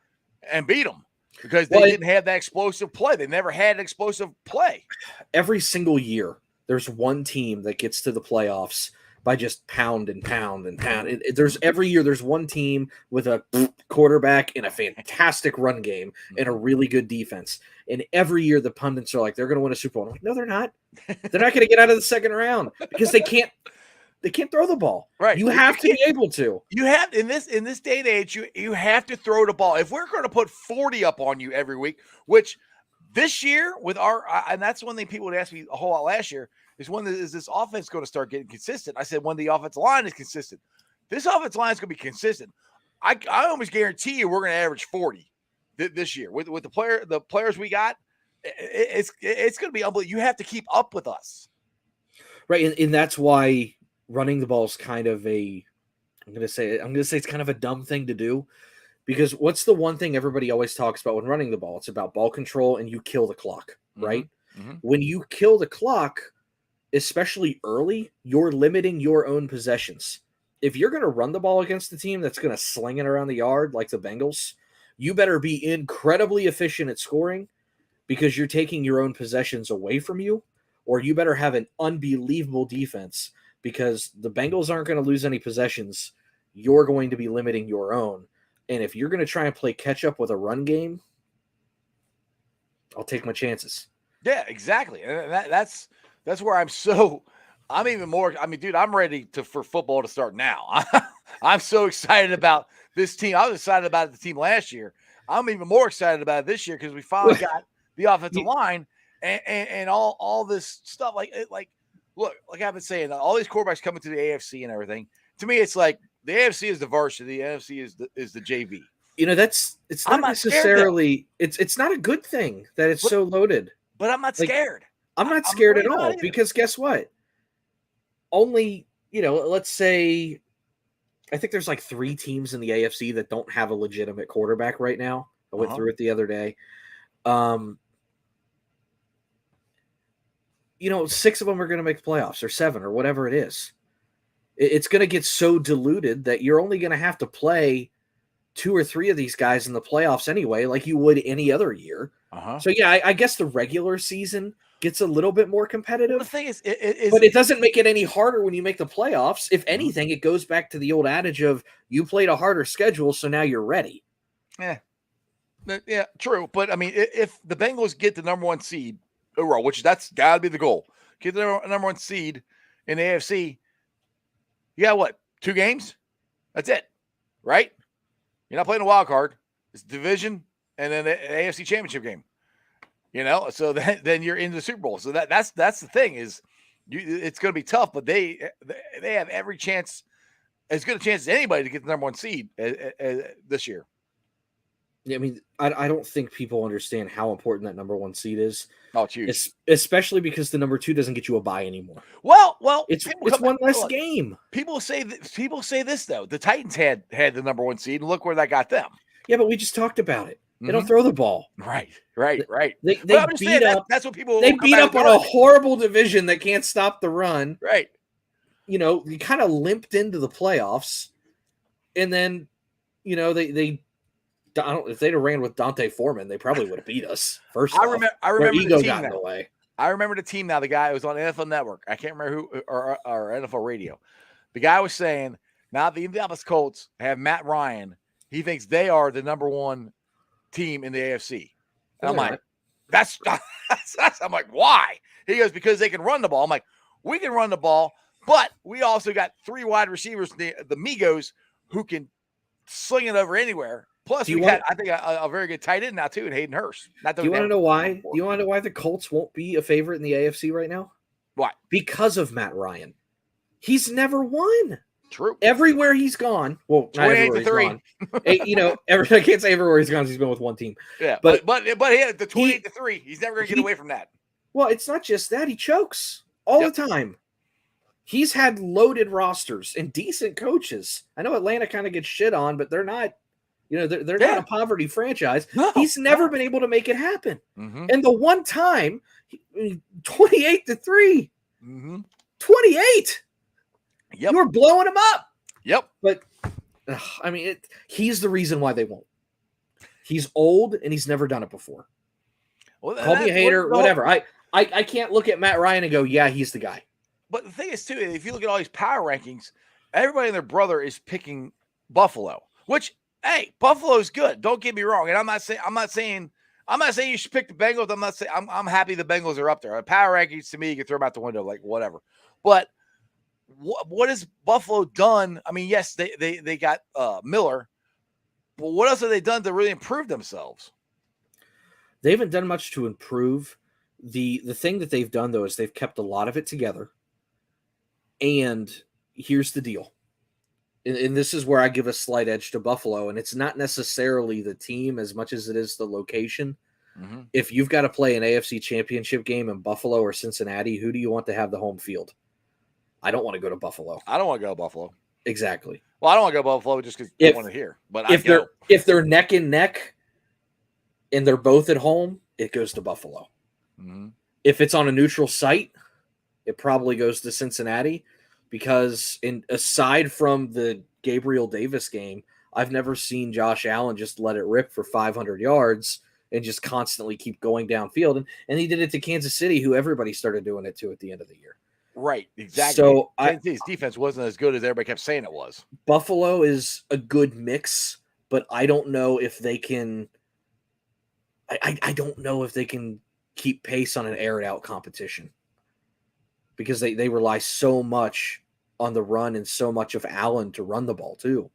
and beat them because they didn't have that explosive play. They never had explosive play. Every single year, there's one team that gets to the playoffs by just pound and pound and pound. Every year there's one team with a quarterback and a fantastic run game and a really good defense. And every year the pundits are like, they're going to win a Super Bowl. I'm like, no, they're not. They're not going to get out of the second round because they can't throw the ball. Right. You have to be able to. You have in this day and age, you have to throw the ball. If we're going to put 40 up on you every week, which this year with and that's one thing people would ask me a whole lot last year, is this offense going to start getting consistent? I said, when the offensive line is consistent. This offensive line is going to be consistent. I almost guarantee you we're going to average 40 this year with the players we got. It's going to be unbelievable. You have to keep up with us. Right. And that's why running the ball is kind of I'm going to say it's kind of a dumb thing to do, because what's the one thing everybody always talks about when running the ball? It's about ball control and you kill the clock, right? Mm-hmm. When you kill the clock, especially early, you're limiting your own possessions. If you're going to run the ball against the team that's going to sling it around the yard like the Bengals, you better be incredibly efficient at scoring because you're taking your own possessions away from you, or you better have an unbelievable defense because the Bengals aren't going to lose any possessions. You're going to be limiting your own. And if you're going to try and play catch up with a run game, I'll take my chances. Yeah, exactly. And that's where I'm even more. I mean, dude, I'm ready for football to start now. I'm so excited about this team. I was excited about the team last year. I'm even more excited about it this year because we finally got the offensive line and all this stuff. Look, like I've been saying, all these quarterbacks coming to the AFC and everything. To me, it's like the AFC is the varsity, the NFC is the JV. It's not necessarily. It's not a good thing that it's so loaded. But I'm not scared. I'm not scared at all because guess what? Only, let's say, I think there's like 3 teams in the AFC that don't have a legitimate quarterback right now. I went through it the other day. 6 of them are going to make the playoffs, or 7, or whatever it is. It's going to get so diluted that you're only going to have to play 2 or 3 of these guys in the playoffs anyway, like you would any other year. So yeah, I guess the regular season gets a little bit more competitive. Well, the thing is, but it doesn't make it any harder when you make the playoffs. If anything, it goes back to the old adage of you played a harder schedule, so now you're ready. Yeah, true. But I mean, if the Bengals get the number 1 seed overall, which that's got to be the goal, get the number 1 seed in the AFC, you got what, 2 games? That's it, right? You're not playing a wild card. It's division and then the AFC Championship game. So then you're into the Super Bowl. So that's the thing is, it's going to be tough, but they have every chance, as good a chance as anybody to get the number 1 seed this year. Yeah, I mean, I don't think people understand how important that number 1 seed is. Oh, it's huge. Especially because the number 2 doesn't get you a bye anymore. Well, it's one less game. People say this though. The Titans had the number 1 seed, and look where that got them. Yeah, but we just talked about it. They don't throw the ball. Right. They beat up. That's what people. They beat up on a horrible division that can't stop the run. Right. You kind of limped into the playoffs, and then, they. If they'd have ran with Dante Foreman, they probably would have beat us. First, I remember ego the team got in now. the way. I remember the team now. The guy was on NFL Network. I can't remember who or NFL Radio. The guy was saying now the Indianapolis Colts have Matt Ryan. He thinks they are the number 1 team in the AFC. And I'm like, That's I'm like, why? He goes, because they can run the ball. I'm like, we can run the ball, but we also got 3 wide receivers, the Migos, who can sling it over anywhere. Plus, we got, I think, a very good tight end now, too, in Hayden Hurst. Do you want to know why? Do you want to know why the Colts won't be a favorite in the AFC right now? Why? Because of Matt Ryan. He's never won. True. Everywhere he's gone. Well, 28-3. I can't say everywhere he's gone. He's been with one team. Yeah, but he had the 28-3. He's never going to get away from that. Well, it's not just that. He chokes all the time. He's had loaded rosters and decent coaches. I know Atlanta kind of gets shit on, but they're not. They're not a poverty franchise. No, he's never been able to make it happen. Mm-hmm. And the one time, 28-3. Mm-hmm. 28. Yep. You're blowing him up. Yep. But he's the reason why they won't. He's old and he's never done it before. Well, call me a hater, whatever. I can't look at Matt Ryan and go, yeah, he's the guy. But the thing is, too, if you look at all these power rankings, everybody and their brother is picking Buffalo, which, hey, Buffalo's good. Don't get me wrong. And I'm not saying you should pick the Bengals. I'm not saying I'm happy the Bengals are up there. Power rankings, to me, you can throw them out the window, like whatever. But what has Buffalo done? I mean, yes, they got Miller, but what else have they done to really improve themselves? They haven't done much to improve. The thing that they've done, though, is they've kept a lot of it together. And here's the deal. And this is where I give a slight edge to Buffalo, and it's not necessarily the team as much as it is the location. Mm-hmm. If you've got to play an AFC championship game in Buffalo or Cincinnati, who do you want to have the home field? I don't want to go to Buffalo. I don't want to go to Buffalo. Exactly. Well, I don't want to go to Buffalo just because I want to hear. But if they're neck and neck and they're both at home, it goes to Buffalo. Mm-hmm. If it's on a neutral site, it probably goes to Cincinnati because aside from the Gabriel Davis game, I've never seen Josh Allen just let it rip for 500 yards and just constantly keep going downfield. And he did it to Kansas City, who everybody started doing it to at the end of the year. Right, exactly. So Kansas City's defense wasn't as good as everybody kept saying it was. Buffalo is a good mix, but I don't know if they can I don't know if they can keep pace on an air-it-out competition because they rely so much on the run and so much of Allen to run the ball too.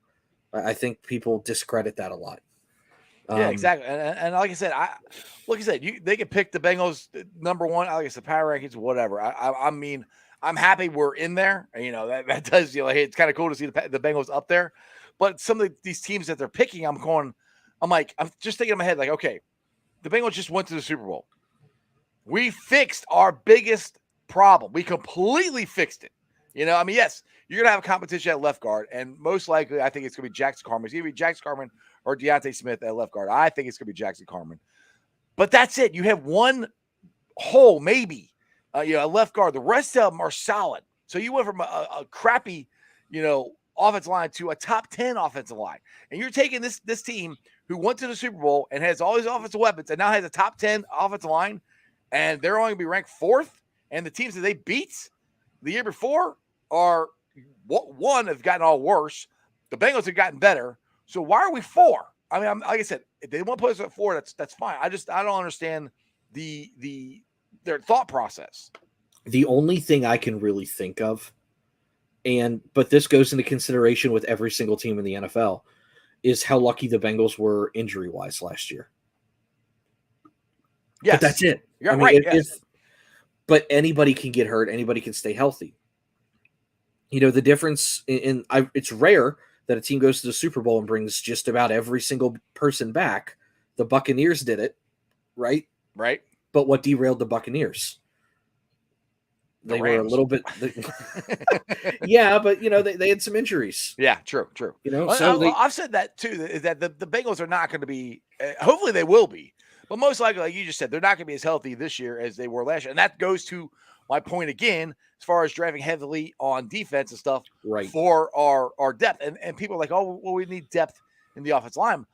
I think people discredit that a lot. Yeah, exactly. And like I said, they can pick the Bengals number one. Like I said, power rankings, whatever. I mean, I'm happy we're in there. That does, hey, it's kind of cool to see the Bengals up there. But some of these teams that they're picking, I'm just thinking in my head, like, okay, the Bengals just went to the Super Bowl. We fixed our biggest problem. We completely fixed it. Yes, you're going to have a competition at left guard, and most likely I think it's going to be Jackson Carman. It's either Jackson Carman or Deontay Smith at left guard. I think it's going to be Jackson Carman. But that's it. You have one hole, maybe, a left guard. The rest of them are solid. So you went from a crappy, offensive line to a top 10 offensive line. And you're taking this team who went to the Super Bowl and has all these offensive weapons and now has a top 10 offensive line, and they're only going to be ranked 4th. And the teams that they beat the year before are, one, have gotten all worse. The Bengals have gotten better. So why are we 4? I mean, like I said, if they want to put us at 4, that's fine. I don't understand their thought process. The only thing I can really think of, but this goes into consideration with every single team in the NFL, is how lucky the Bengals were injury-wise last year. Yes. But that's it. You're right. Yes. But anybody can get hurt. Anybody can stay healthy. The difference it's rare that a team goes to the Super Bowl and brings just about every single person back. The Buccaneers did it, right? Right. But what derailed the Buccaneers? They were a little bit, yeah, but they had some injuries. Yeah, true. So I've said that too. Is that the Bengals are not going to be? Hopefully, they will be, but most likely, like you just said, they're not going to be as healthy this year as they were last year. And that goes to my point again, as far as driving heavily on defense and stuff, right? For our depth, and people are like, oh, well, we need depth in the offensive line.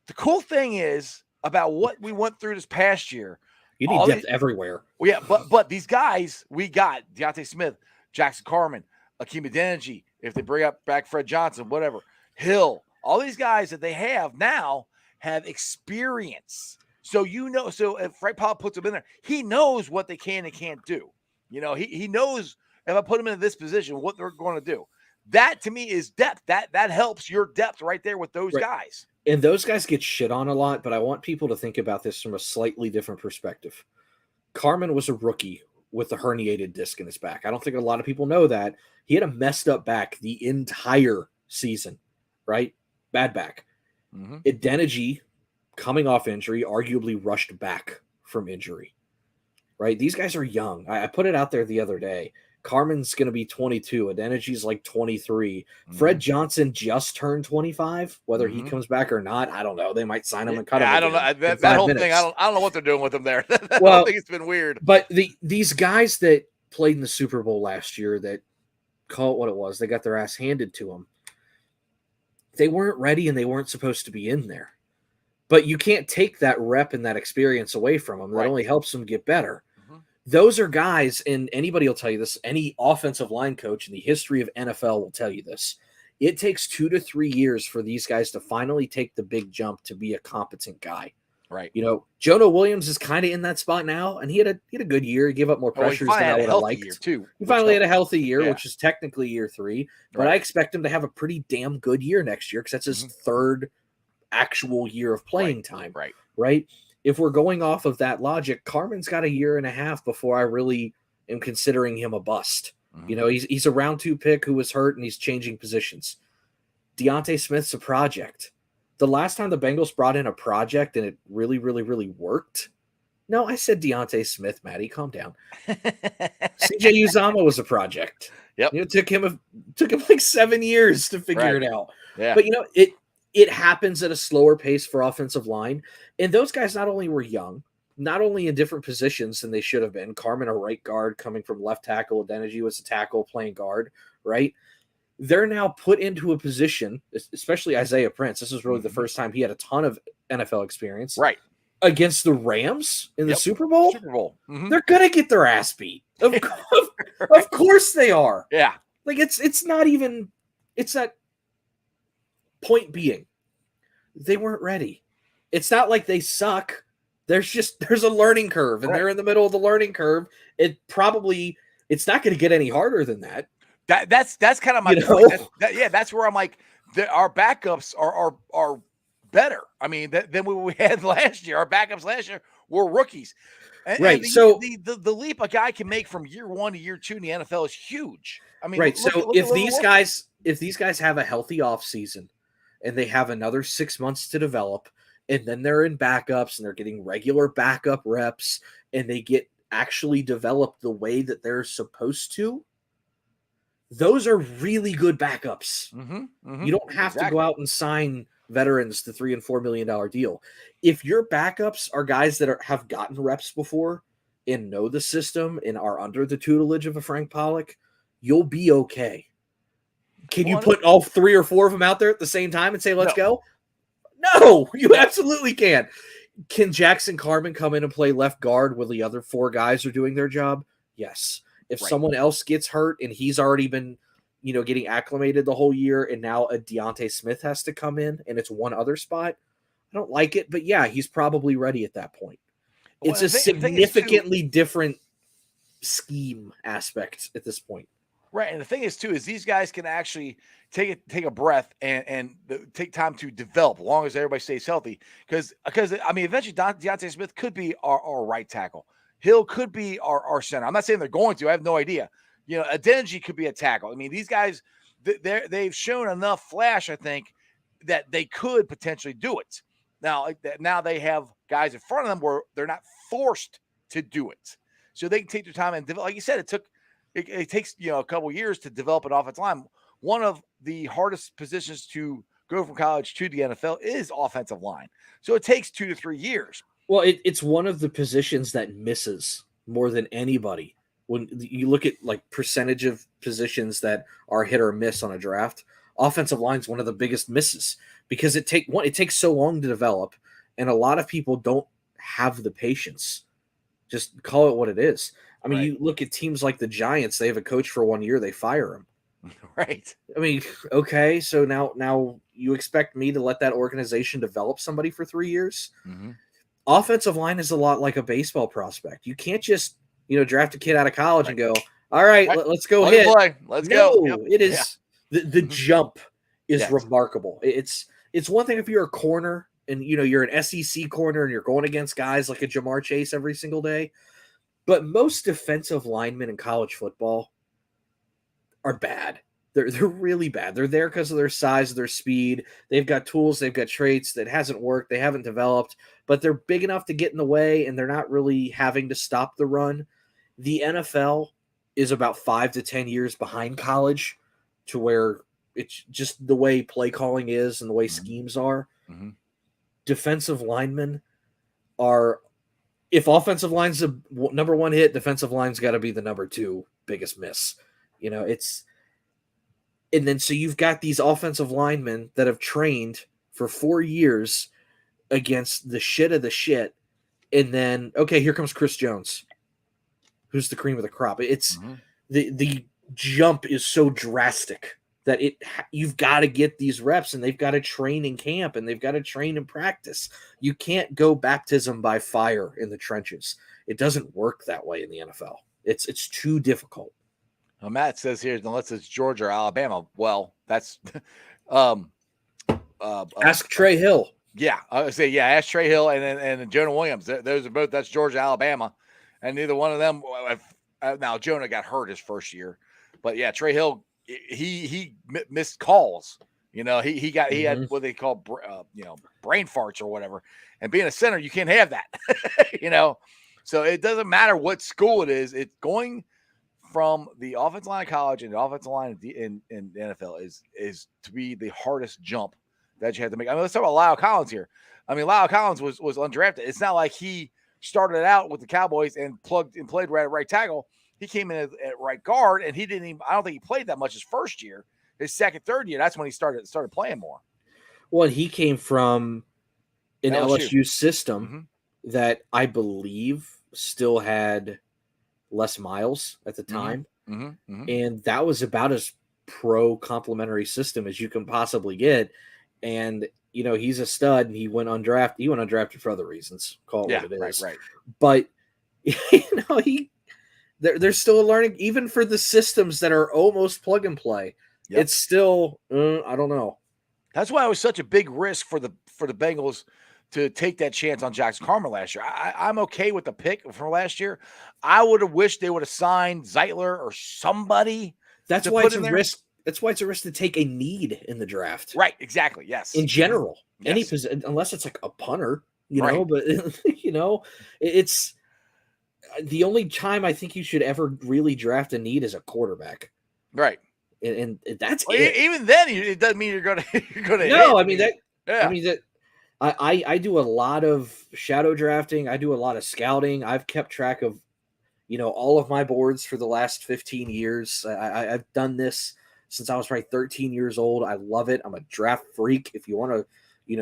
The cool thing is about what we went through this past year. You need depth everywhere. Well, yeah, but these guys we got Deontay Smith, Jackson Carman, Akeem Adeniji, if they bring back Fred Johnson, whatever, Hill, all these guys that they have now have experience. So so if Frank Pollock puts them in there, he knows what they can and can't do. He knows if I put them in this position, what they're going to do. That to me is depth. That helps your depth right there with those guys. And those guys get shit on a lot, but I want people to think about this from a slightly different perspective. Carmen was a rookie with a herniated disc in his back. I don't think a lot of people know that. He had a messed up back the entire season, right? Bad back. Mm-hmm. Adeniji, coming off injury, arguably rushed back from injury, right? These guys are young. I put it out there the other day. Carmen's going to be 22. Adeniji's like 23. Mm-hmm. Fred Johnson just turned 25. Whether he comes back or not, I don't know. They might sign him and cut him. I don't know. That whole thing, I don't know what they're doing with him there. I think it's been weird. But these guys that played in the Super Bowl last year, that call it what it was, they got their ass handed to them. They weren't ready and they weren't supposed to be in there. But you can't take that rep and that experience away from them. That only helps them get better. Those are guys, and anybody will tell you this, any offensive line coach in the history of NFL will tell you this. It takes 2 to 3 years for these guys to finally take the big jump to be a competent guy. Right. Jonah Williams is kind of in that spot now, and he had a good year. He gave up more pressures than I would have liked. Too, he finally had a healthy year, which is technically year 3, but I expect him to have a pretty damn good year next year because that's his third actual year of playing time. Right. If we're going off of that logic, Carmen's got a year and a half before I really am considering him a bust. He's a round 2 pick who was hurt and he's changing positions. Deontay Smith's a project. The last time the Bengals brought in a project and it really, really, really worked. No, I said Deontay Smith, Maddie, calm down. CJ Uzomah was a project. Yep. It took him like 7 years to figure it out. Yeah. But it happens at a slower pace for offensive line. And those guys not only were young, not only in different positions than they should have been. Carmen, a right guard coming from left tackle. Adeniji was a tackle playing guard, right? They're now put into a position, especially Isaiah Prince. This is really the first time he had a ton of NFL experience. Right. Against the Rams in the Super Bowl. Mm-hmm. They're going to get their ass beat. Of course they are. Yeah. Like it's not even, it's that point being, they weren't ready. It's not like they suck. There's a learning curve, and they're in the middle of the learning curve. It's not going to get any harder than that. That's kind of my point. That's where I'm like, our backups are better. I mean, than we had last year. Our backups last year were rookies. And so the leap a guy can make from year 1 to year 2 in the NFL is huge. I mean, look if these guys have a healthy offseason and they have another 6 months to develop, and then they're in backups and they're getting regular backup reps and they get actually developed the way that they're supposed to, those are really good backups. You don't have to go out and sign veterans to $3 and $4 million deal. If your backups are guys that have gotten reps before and know the system and are under the tutelage of a Frank Pollock, you'll be okay. Can you put all 3 or 4 of them out there at the same time and say, let's go? No, you absolutely can. Can Jackson Carman come in and play left guard while the other 4 guys are doing their job? Yes. If someone else gets hurt and he's already been, getting acclimated the whole year, and now a Deontay Smith has to come in and it's one other spot, I don't like it. But yeah, he's probably ready at that point. It's a significantly different scheme aspect at this point. Right. And the thing is, too, is these guys can actually take a breath and take time to develop as long as everybody stays healthy. Because I mean, eventually Deontay Smith could be our right tackle. Hill could be our center. I'm not saying they're going to. I have no idea. Adeniji could be a tackle. I mean, these guys, they've shown enough flash, I think, that they could potentially do it. Now they have guys in front of them where they're not forced to do it. So they can take their time and develop. Like you said, it takes a couple years to develop an offensive line. One of the hardest positions to go from college to the NFL is offensive line. So it takes 2 to 3 years. Well, it's one of the positions that misses more than anybody. When you look at like percentage of positions that are hit or miss on a draft, offensive line is one of the biggest misses because it takes so long to develop, and a lot of people don't have the patience. Just call it what it is. I mean, you look at teams like the Giants, they have a coach for 1 year, they fire him. Right. I mean, okay, so now you expect me to let that organization develop somebody for 3 years? offensive line is a lot like a baseball prospect. You can't just, draft a kid out of college and go, all right, let's go Let hit. him play. Let's go. Yep. It is the jump is Yes. remarkable. It's one thing if you're a corner and you're an SEC corner and you're going against guys like a Jamar Chase every single day. But most defensive linemen in college football are bad. They're really bad. They're there because of their size, their speed. They've got tools, they've got traits that hasn't worked, they haven't developed, but they're big enough to get in the way, and they're not really having to stop the run. The NFL is about 5 to 10 years behind college to where it's just the way play calling is and the way schemes are. Mm-hmm. Defensive linemen are, if offensive line's the number one hit, defensive line's got to be the number 2 biggest miss. And then so you've got these offensive linemen that have trained for 4 years against the shit of the shit. And then, okay, here comes Chris Jones, who's the cream of the crop. It's the jump is so drastic that you've got to get these reps, and they've got to train in camp, and they've got to train in practice. You can't go baptism by fire in the trenches. It doesn't work that way in the NFL. It's too difficult. Well, Matt says here, unless it's Georgia or Alabama. Well, that's ask Trey Hill. Yeah, I would say ask Trey Hill and Jonah Williams. Those are both. That's Georgia, Alabama, and neither one of them. Now Jonah got hurt his first year, but yeah, Trey Hill he missed calls. He had what they call brain farts or whatever. And being a center, you can't have that. So it doesn't matter what school it is. It's going from the offensive line of college and the offensive line in the NFL is to be the hardest jump that you have to make. I mean, let's talk about Lyle Collins here. I mean, Lyle Collins was undrafted. It's not like he started out with the Cowboys and played right tackle. He came in at right guard, and I don't think he played that much his first year. His second, third year, that's when he started playing more. Well, he came from an LSU system that I believe still had Les Miles at the time. And that was about as pro complimentary system as you can possibly get. And, he's a stud, and he went undrafted. He went undrafted for other reasons. Call it what it is. Right. But, they're still learning, even for the systems that are almost plug and play. Yep. It's still, I don't know. That's why it was such a big risk for the Bengals to take that chance on Jackson Carmer last year. I'm okay with the pick from last year. I would have wished they would have signed Zeitler or somebody. That's why it's a risk. That's why it's a risk to take a need in the draft. Right. Exactly. Yes. In general, yes. any position, unless it's like a punter, know. But it's the only time I think you should ever really draft a need is a quarterback. Right. And that's it. Even then, it doesn't mean you're going to. No, I mean that. Yeah. I mean that. I do a lot of shadow drafting. I do a lot of scouting. I've kept track of, all of my boards for the last 15 years. I've done this since I was probably 13 years old. I love it. I'm a draft freak. If you want to,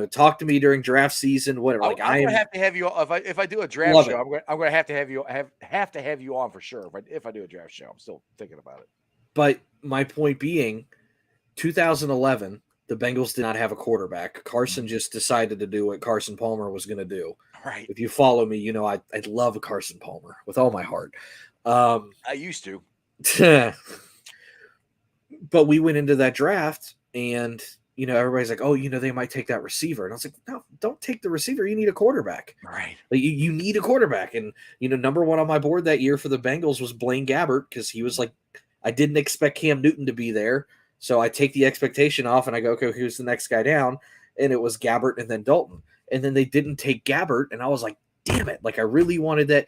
talk to me during draft season, whatever. I'm going to have to have you if I do a draft show. I'm going to have to have you on for sure. If I do a draft show, I'm still thinking about it. But my point being, 2011. The Bengals did not have a quarterback. Carson just decided to do what Carson Palmer was going to do. Right. If you follow me, I love Carson Palmer with all my heart. I used to. But we went into that draft, and, everybody's like, oh, they might take that receiver. And I was like, no, don't take the receiver. You need a quarterback. Right. Like, you need a quarterback. And, number one on my board that year for the Bengals was Blaine Gabbert, because he was like, I didn't expect Cam Newton to be there. So I take the expectation off and I go, okay, who's the next guy down? And it was Gabbert and then Dalton. And then they didn't take Gabbert. And I was like, damn it. Like, I really wanted that.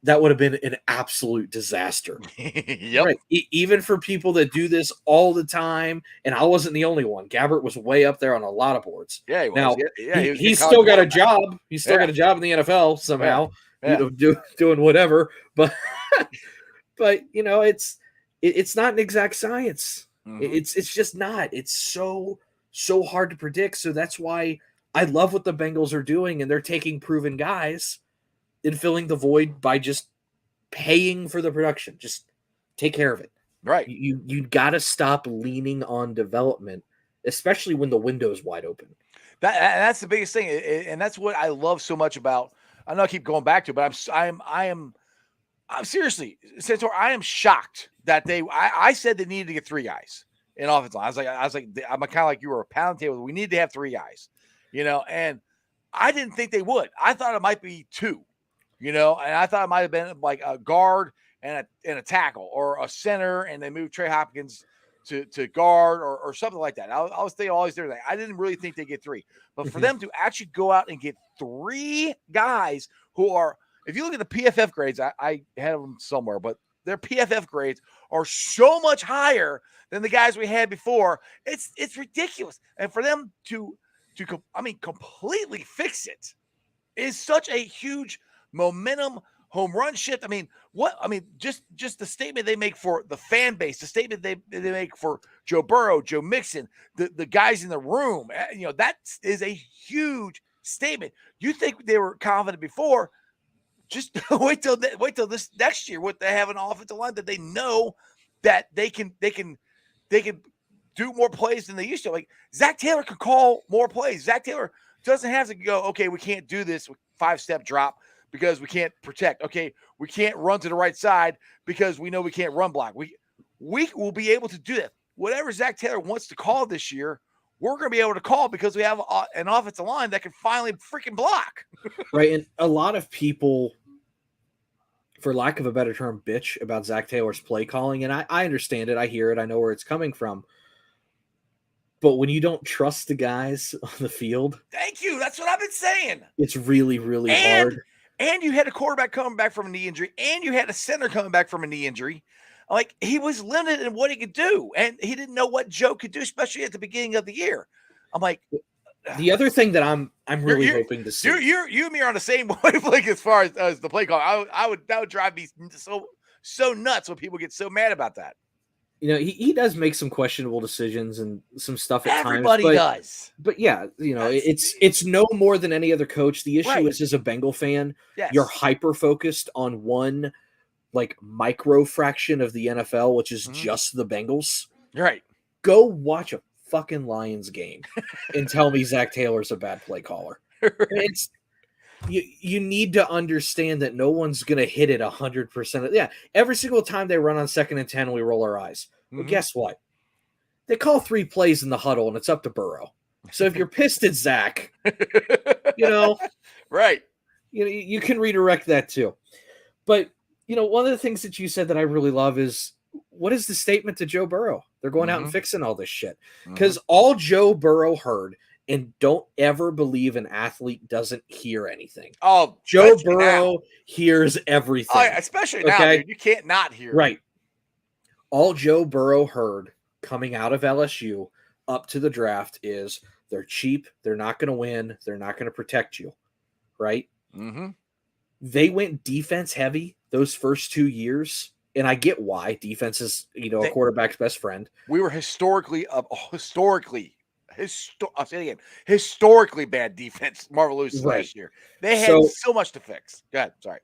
That would have been an absolute disaster. Yep. Right. Even for people that do this all the time. And I wasn't the only one. Gabbert was way up there on a lot of boards. Yeah, he was. Now, he's still got a job. He's still got a job in the NFL somehow, doing whatever. But, it's not an exact science. It's just not. It's so hard to predict. So that's why I love what the Bengals are doing, and they're taking proven guys and filling the void by just paying for the production. Just take care of it. Right. You got to stop leaning on development, especially when the window's wide open. That's the biggest thing, and that's what I love so much about. I know I keep going back to it, but I'm seriously, Santor, I am shocked that I said they needed to get 3 guys in offense line. I was like, I'm kind of like you were a pound table. We need to have 3 guys, and I didn't think they would. I thought it might be 2, and I thought it might have been like a guard and a tackle or a center, and they moved Trey Hopkins to guard or something like that. I was thinking all these different things. I didn't really think they get 3, but for them to actually go out and get 3 guys who are, if you look at the PFF grades, I had them somewhere, but their PFF grades are so much higher than the guys we had before. It's ridiculous. And for them to completely fix it is such a huge momentum home run shift. Just the statement they make for the fan base, the statement they make for Joe Burrow, Joe Mixon, the guys in the room, that is a huge statement. You think they were confident before? Just wait till this next year. What they have an offensive line that they know that they can do more plays than they used to. Like Zach Taylor can call more plays. Zach Taylor doesn't have to go, okay, we can't do this 5-step drop because we can't protect. Okay, we can't run to the right side because we know we can't run block. We will be able to do that. Whatever Zach Taylor wants to call this year, we're going to be able to call because we have an offensive line that can finally freaking block. Right. And a lot of people, for lack of a better term, bitch about Zach Taylor's play calling. And I understand it. I hear it. I know where it's coming from. But when you don't trust the guys on the field. Thank you. That's what I've been saying. It's really, really hard. And you had a quarterback coming back from a knee injury, and you had a center coming back from a knee injury. Like, he was limited in what he could do, and he didn't know what Joe could do, especially at the beginning of the year. I'm like, the other thing that I'm really hoping to see. You and me are on the same wavelength as far as the play call. That would drive me so nuts when people get so mad about that. He does make some questionable decisions and some stuff at times. Everybody does. But yeah, it's no more than any other coach. The issue is, as a Bengal fan, you're hyper focused on one like micro fraction of the NFL, which is just the Bengals. Right. Go watch a fucking Lions game and tell me Zach Taylor's a bad play caller. It's you need to understand that no one's going to hit it 100%. Yeah, every single time they run on 2nd and 10, we roll our eyes. Well, guess what? They call 3 plays in the huddle, and it's up to Burrow. So if you're pissed at Zach, right, you can redirect that too. But one of the things that you said that I really love is, what is the statement to Joe Burrow? They're going out and fixing all this shit. Because all Joe Burrow heard, and don't ever believe an athlete doesn't hear anything. Oh, Joe Burrow hears everything. Oh, yeah, especially now, dude. You can't not hear. Right. All Joe Burrow heard coming out of LSU up to the draft is, they're cheap, they're not going to win, they're not going to protect you. Right? Mm-hmm. They went defense heavy those first 2 years, and I get why. Defense is, a quarterback's best friend. We were historically bad defense, Marvel Lewis last year. They had so much to fix. Go ahead. Sorry.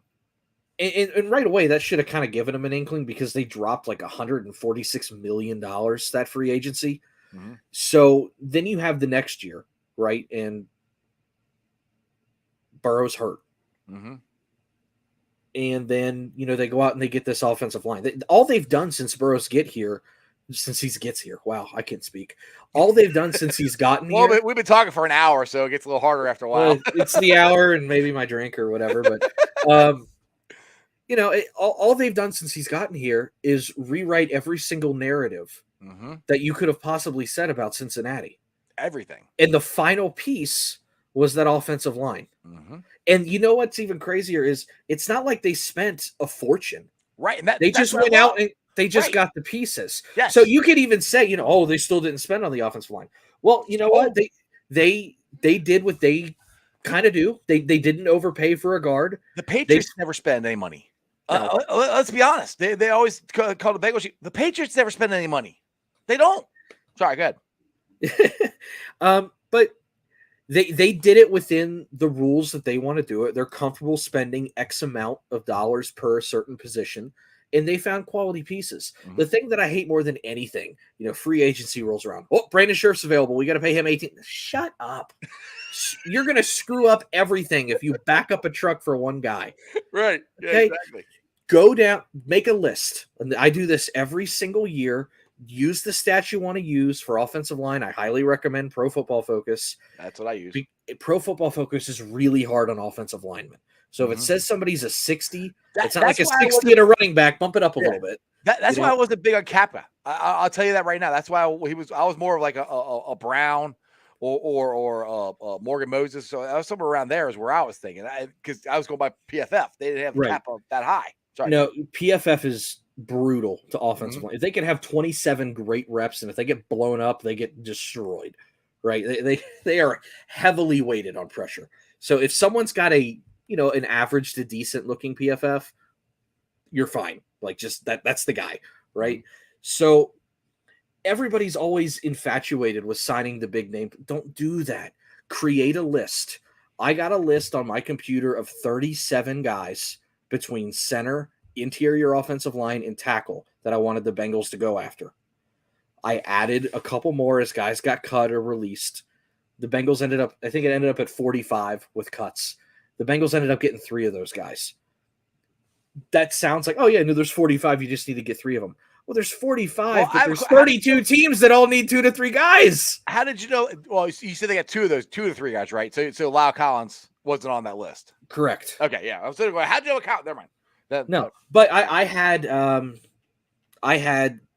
And right away, that should have kind of given them an inkling, because they dropped like $146 million that free agency. Mm-hmm. So then you have the next year, right? And Burrow's hurt. Mm-hmm. And then, they go out and they get this offensive line. All they've done since he gets here. Wow, I can't speak. All they've done since he's gotten here. Well, we've been talking for an hour, so it gets a little harder after a while. It's the hour and maybe my drink or whatever. But, all they've done since he's gotten here is rewrite every single narrative that you could have possibly said about Cincinnati. Everything. And the final piece was that offensive line. Mm-hmm. And you know what's even crazier is, it's not like they spent a fortune. Right. And they just went out and they just got the pieces. Yes. So you could even say, they still didn't spend on the offensive line. Well, you know what? They did what they kind of do. They didn't overpay for a guard. The Patriots never spend any money. No. Let's be honest. They always call the Bengals. The Patriots never spend any money. They don't. Sorry, go ahead. But they did it within the rules that they want to do it. They're comfortable spending X amount of dollars per certain position. and they found quality pieces. Mhm. The thing that I hate more than anything, free agency rolls around. Oh, Brandon Scherf's available. We got to pay him 18. Shut up. You're going to screw up everything if you back up a truck for one guy. Right. Yeah, Okay? exactly. Go down, make a list. And I do this every single year. Use the stats you want to use for offensive line. I highly recommend Pro Football Focus. That's what I use. Pro Football Focus is really hard on offensive linemen. So if it says somebody's a 60, it's not like a 60 and a running back. Bump it up a little bit. That's why I wasn't big on Kappa. I'll tell you that right now. That's why I was more of like a Brown or Morgan Moses. So I was somewhere around there is where I was thinking, because I was going by PFF. They didn't have Kappa that high. Sorry. No, PFF is brutal to offensive line. If they can have 27 great reps, and if they get blown up, they get destroyed. Right? They are heavily weighted on pressure. So if someone's got an average to decent looking PFF, you're fine. Like, just that's the guy, right? So everybody's always infatuated with signing the big name. Don't do that. Create a list. I got a list on my computer of 37 guys between center, interior offensive line, and tackle that I wanted the Bengals to go after. I added a couple more as guys got cut or released. The Bengals ended up at 45 with cuts. The Bengals ended up getting 3 of those guys. That sounds like, oh yeah, no, there's 45. You just need to get 3 of them. Well, there's 45, but there's 32 teams that all need 2 to 3 guys. How did you know? Well, you said they got 2 of those, 2 to 3 guys, right? So Lyle Collins wasn't on that list. Correct. Okay, yeah. I was going, how did you know count? Never mind. No, but I had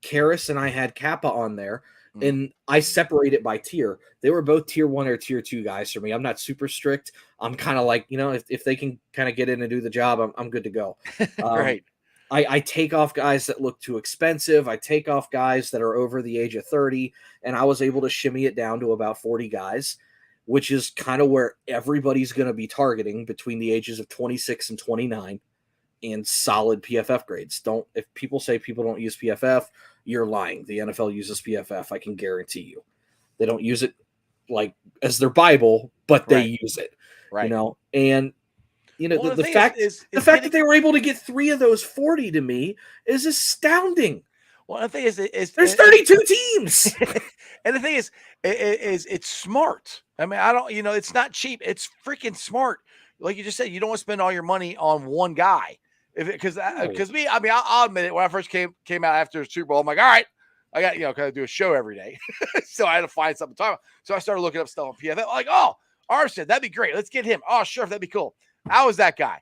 Karras and I had Kappa on there, and I separate it by tier. They were both tier 1 or tier 2 guys for me. I'm not super strict. I'm kind of like, if they can kind of get in and do the job, I'm good to go. Right. I take off guys that look too expensive. I take off guys that are over the age of 30, and I was able to shimmy it down to about 40 guys, which is kind of where everybody's going to be targeting between the ages of 26 and 29 and solid PFF grades. If people say people don't use PFF, you're lying. The NFL uses PFF. I can guarantee you. They don't use it like as their Bible, but they use it, right. And the fact that they were able to get 3 of those 40 to me is astounding. Well, the thing is there's 32 teams. And the thing is it's smart. I mean, it's not cheap. It's freaking smart. Like you just said, you don't want to spend all your money on one guy. Because me, I mean, I'll admit it. When I first came out after the Super Bowl, I'm like, all right, I got, kind of do a show every day. So I had to find something to talk about. So I started looking up stuff on PFF. Like, oh, Armstead, that'd be great. Let's get him. Oh, sure, that'd be cool. How was that guy?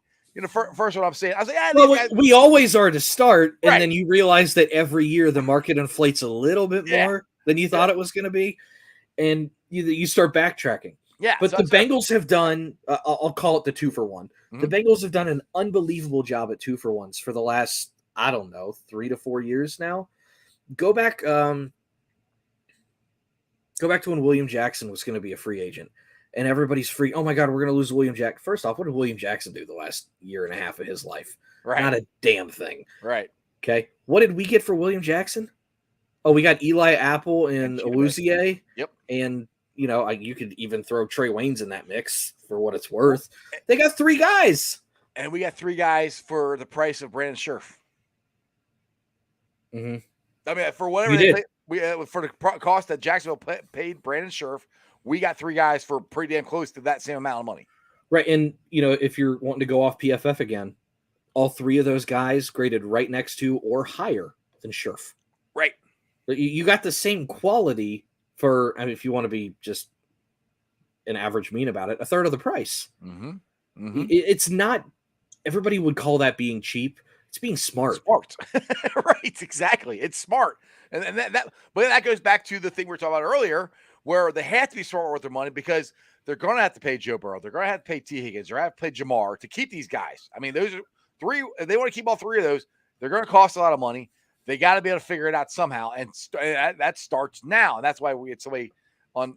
First one I'm saying, I was like, we always are to start, and then you realize that every year the market inflates a little bit more than you thought it was going to be, and you start backtracking. Yeah, but the Bengals have done. I'll call it the 2-for-1. Mm-hmm. The Bengals have done an unbelievable job at 2-for-1s for the last 3 to 4 years now. Go back to when William Jackson was going to be a free agent. And everybody's free. Oh my God, we're going to lose William Jackson. First off, what did William Jackson do the last year and a half of his life? Right. Not a damn thing. Right. Okay. What did we get for William Jackson? Oh, we got Eli Apple and Awuzie. Yep. And, you could even throw Trey Waynes in that mix for what it's worth. They got 3 guys. And we got 3 guys for the price of Brandon Scherf. Mm-hmm. I mean, for whatever they paid, for the cost that Jacksonville paid Brandon Scherf, we got 3 guys for pretty damn close to that same amount of money. Right. And, if you're wanting to go off PFF again, all 3 of those guys graded right next to or higher than Scherf. Right. You got the same quality for, if you want to be just an average mean about it, a third of the price. Mm-hmm. Mm-hmm. It's not, everybody would call that being cheap. It's being smart. Right. Exactly. It's smart. But that goes back to the thing we were talking about earlier, where they have to be smart with their money because they're going to have to pay Joe Burrow. They're going to have to pay T. Higgins. They're going to have to pay Jamar to keep these guys. I mean, those are 3. If they want to keep all 3 of those, they're going to cost a lot of money. They got to be able to figure it out somehow. And that starts now. And that's why we had somebody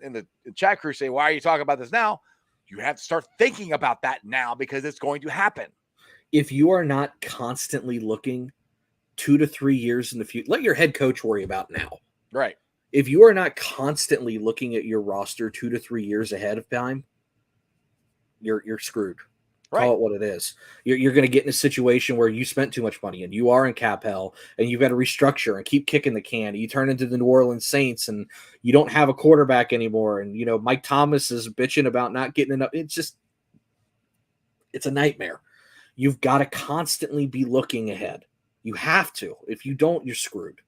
in the chat crew say, why are you talking about this now? You have to start thinking about that now because it's going to happen. If you are not constantly looking 2 to 3 years in the future, let your head coach worry about now. Right. If you are not constantly looking at your roster 2 to 3 years ahead of time, you're screwed. Call it what it is. You're going to get in a situation where you spent too much money and you are in cap hell and you've got to restructure and keep kicking the can. You turn into the New Orleans Saints and you don't have a quarterback anymore. And, Mike Thomas is bitching about not getting enough. It's a nightmare. You've got to constantly be looking ahead. You have to. If you don't, you're screwed.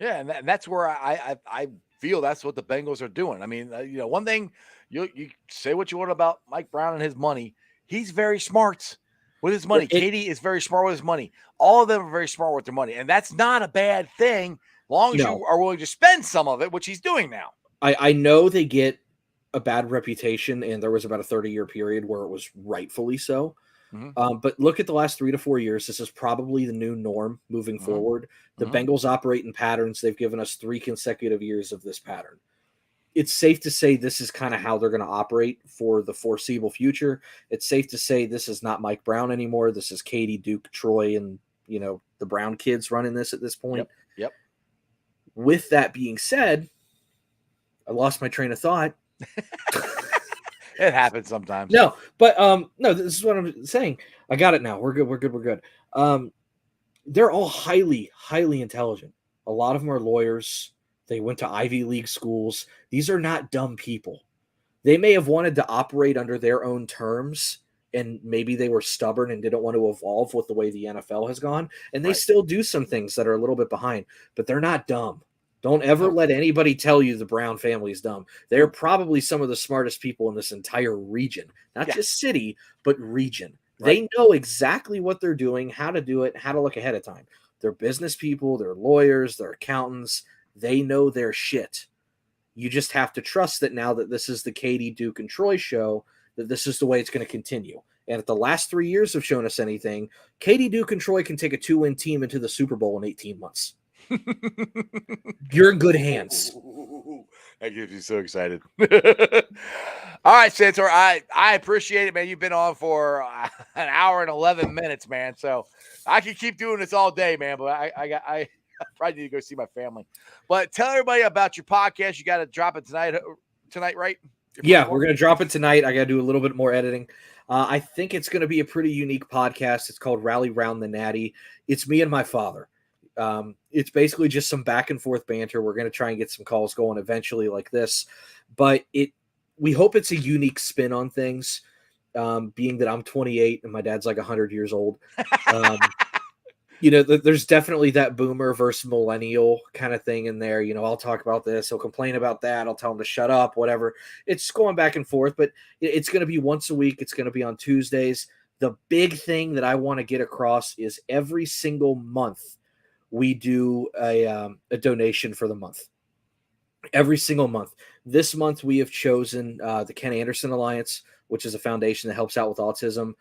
Yeah, and that's where I feel that's what the Bengals are doing. I mean, one thing you say what you want about Mike Brown and his money. He's very smart with his money. Katie is very smart with his money. All of them are very smart with their money, and that's not a bad thing, as long as you are willing to spend some of it, which he's doing now. I know they get a bad reputation, and there was about a 30-year period where it was rightfully so. Mm-hmm. But look at the last 3 to 4 years. This is probably the new norm moving forward. The Bengals operate in patterns. They've given us 3 consecutive years of this pattern. It's safe to say this is kind of how they're going to operate for the foreseeable future. It's safe to say this is not Mike Brown anymore. This is Katie, Duke, Troy, and the Brown kids running this at this point. Yep. With that being said, I lost my train of thought. It happens sometimes. No, but no, this is what I'm saying. I got it now. We're good. They're all highly, highly intelligent. A lot of them are lawyers. They went to Ivy League schools. These are not dumb people. They may have wanted to operate under their own terms, and maybe they were stubborn and didn't want to evolve with the way the NFL has gone. And they still do some things that are a little bit behind, but they're not dumb. Don't ever let anybody tell you the Brown family is dumb. They're probably some of the smartest people in this entire region, not just city, but region. Right. They know exactly what they're doing, how to do it, how to look ahead of time. They're business people, they're lawyers, they're accountants. They know their shit. You just have to trust that now that this is the Katie, Duke, and Troy show, that this is the way it's going to continue. And if the last 3 years have shown us anything, Katie, Duke, and Troy can take a 2-win team into the Super Bowl in 18 months. You're in good hands. That gives you so excited. All right, Santor, I appreciate it, man. You've been on for an hour and 11 minutes, man. So I could keep doing this all day, man. But I probably need to go see my family. But tell everybody about your podcast. You got to drop it tonight, right? Yeah, we're going to drop it tonight. I got to do a little bit more editing. I think it's going to be a pretty unique podcast. It's called Rally Round the Nati. It's me and my father. It's basically just some back and forth banter. We're going to try and get some calls going eventually like this, but we hope it's a unique spin on things. Being that I'm 28 and my dad's like 100 years old. There's definitely that boomer versus millennial kind of thing in there. I'll talk about this. He'll complain about that. I'll tell him to shut up, whatever. It's going back and forth, but it's going to be once a week. It's going to be on Tuesdays. The big thing that I want to get across is every single month we do a donation for the month. Every single month. This month we have chosen the Ken Anderson Alliance, which is a foundation that helps out with autism.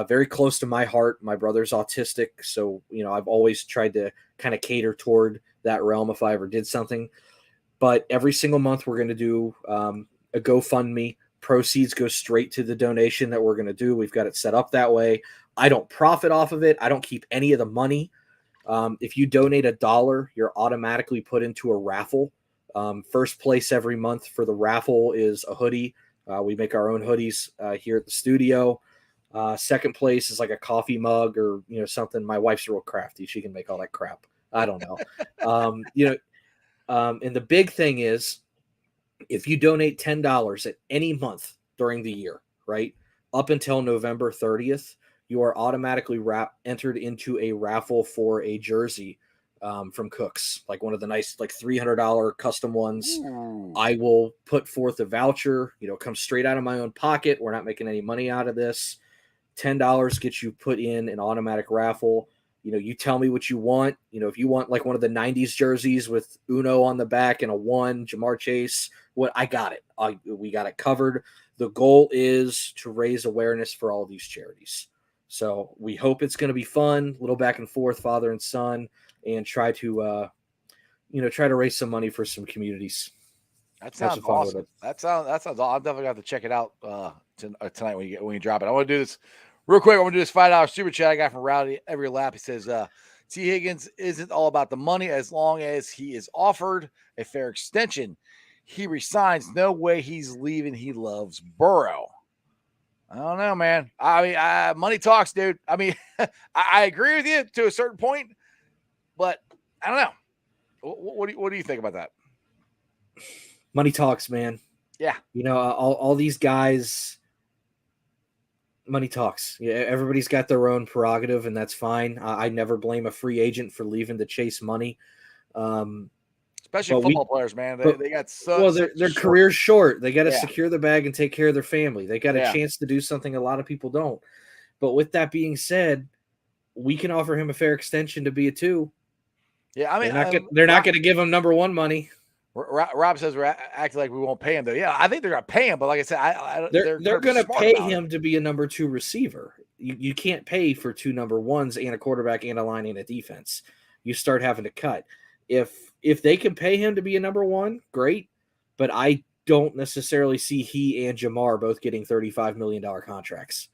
Very close to my heart. My brother's autistic, so I've always tried to kind of cater toward that realm if I ever did something. But every single month we're going to do a GoFundMe. Proceeds go straight to the donation that we're going to do. We've got it set up that way. I don't profit off of it. I don't keep any of the money. If you donate $1, you're automatically put into a raffle. First place every month for the raffle is a hoodie. We make our own hoodies here at the studio. Second place is like a coffee mug or something. My wife's real crafty. She can make all that crap. I don't know. And the big thing is, if you donate $10 at any month during the year, right, up until November 30th, you are automatically entered into a raffle for a jersey from Cooks, like one of the nice, like $300 custom ones. Ooh. I will put forth a voucher, comes straight out of my own pocket. We're not making any money out of this. $10 gets you put in an automatic raffle. You tell me what you want. If you want like one of the 90s jerseys with Uno on the back and a 1, Jamar Chase, I got it. We got it covered. The goal is to raise awareness for all of these charities. So we hope it's going to be fun, a little back and forth, father and son, and try to raise some money for some communities. That sounds awesome. That sounds awesome. I'll definitely have to check it out tonight when you drop it. I want to do this real quick. I want to do this $5 super chat I got from Rowdy every lap. He says, T. Higgins isn't all about the money as long as he is offered a fair extension. He resigns. No way he's leaving. He loves Burrow. I don't know, man. I mean, money talks, dude. I mean, I agree with you to a certain point, but I don't know. What do you think about that? Money talks, man. Yeah. You know, all these guys, money talks. Yeah, everybody's got their own prerogative, and that's fine. I never blame a free agent for leaving to chase money. Especially football players, man. They got their career's short. They got to Yeah. secure the bag and take care of their family. They got a Yeah. chance to do something a lot of people don't. But with that being said, we can offer him a fair extension to be a 2. Yeah, I mean, they're not going to give him number 1 money. Rob says we're acting like we won't pay him, though. Yeah, I think they're going to pay him, but like I said, they're going to pay him to be a number 2 receiver. You can't pay for 2 number 1s and a quarterback and a line and a defense. You start having to cut. If they can pay him to be a number 1, great. But I don't necessarily see he and Jamar both getting $35 million contracts.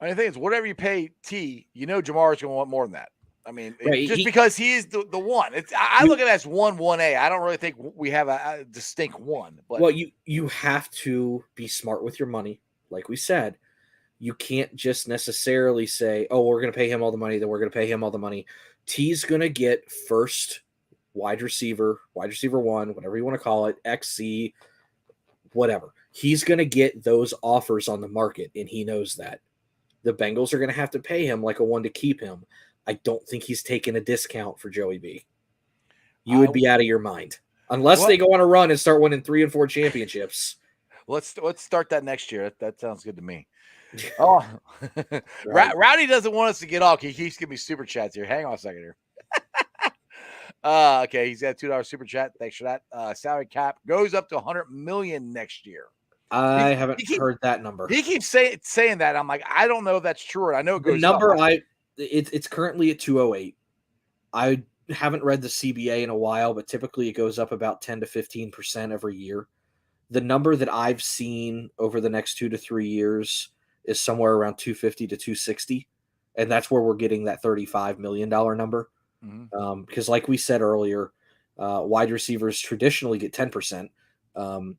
I mean, the thing is, whatever you pay T, Jamar is going to want more than that. I mean, Right, because he is the one. I look at it as 1A. I don't really think we have a distinct one. But well, you have to be smart with your money, like we said. You can't just necessarily say, "Oh, we're going to pay him all the money, then we're going to pay him all the money." T's going to get first wide receiver 1, whatever you want to call it, XC, whatever. He's going to get those offers on the market, and he knows that. The Bengals are going to have to pay him like a 1 to keep him. I don't think he's taking a discount for Joey B. You would be out of your mind. Unless they go on a run and start winning 3 and 4 championships. Let's start that next year. That sounds good to me. Oh, right. Rowdy doesn't want us to get off. He keeps giving me super chats here. Hang on a second here. Okay, he's got a $2 super chat. Thanks for that. Salary cap goes up to $100 million next year. I haven't heard that number. He keeps saying that. I'm like, I don't know if that's true. Or I know it goes the number up. It's currently at 208. I haven't read the CBA in a while, but typically it goes up about 10 to 15% every year. The number that I've seen over the next 2 to 3 years is somewhere around 250 to 260, and that's where we're getting that $35 million number. Mm-hmm. Because like we said earlier, wide receivers traditionally get 10%.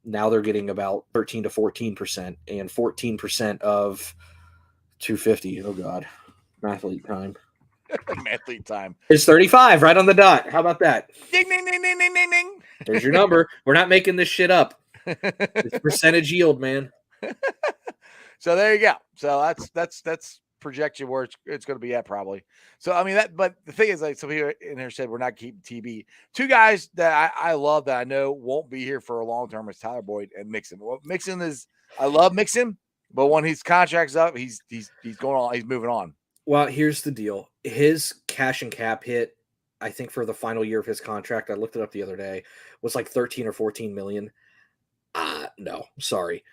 Now they're getting about 13 to 14%, and 14% of 250. Oh God. Mathlete time. Mathlete time. It's 35 right on the dot. How about that? Ding, ding, ding, ding, ding, ding, ding. There's your number. We're not making this shit up. It's percentage yield, man. So there you go. So that's projection where it's going to be at probably. So I mean but the thing is, like some people in here said we're not keeping TB. 2 guys that I love that I know won't be here for a long term is Tyler Boyd and Mixon. Well, I love Mixon, but when his contract's up, he's going on. He's moving on. Well, here's the deal. His cash and cap hit, I think for the final year of his contract, I looked it up the other day, was like 13 or 14 million. No, sorry.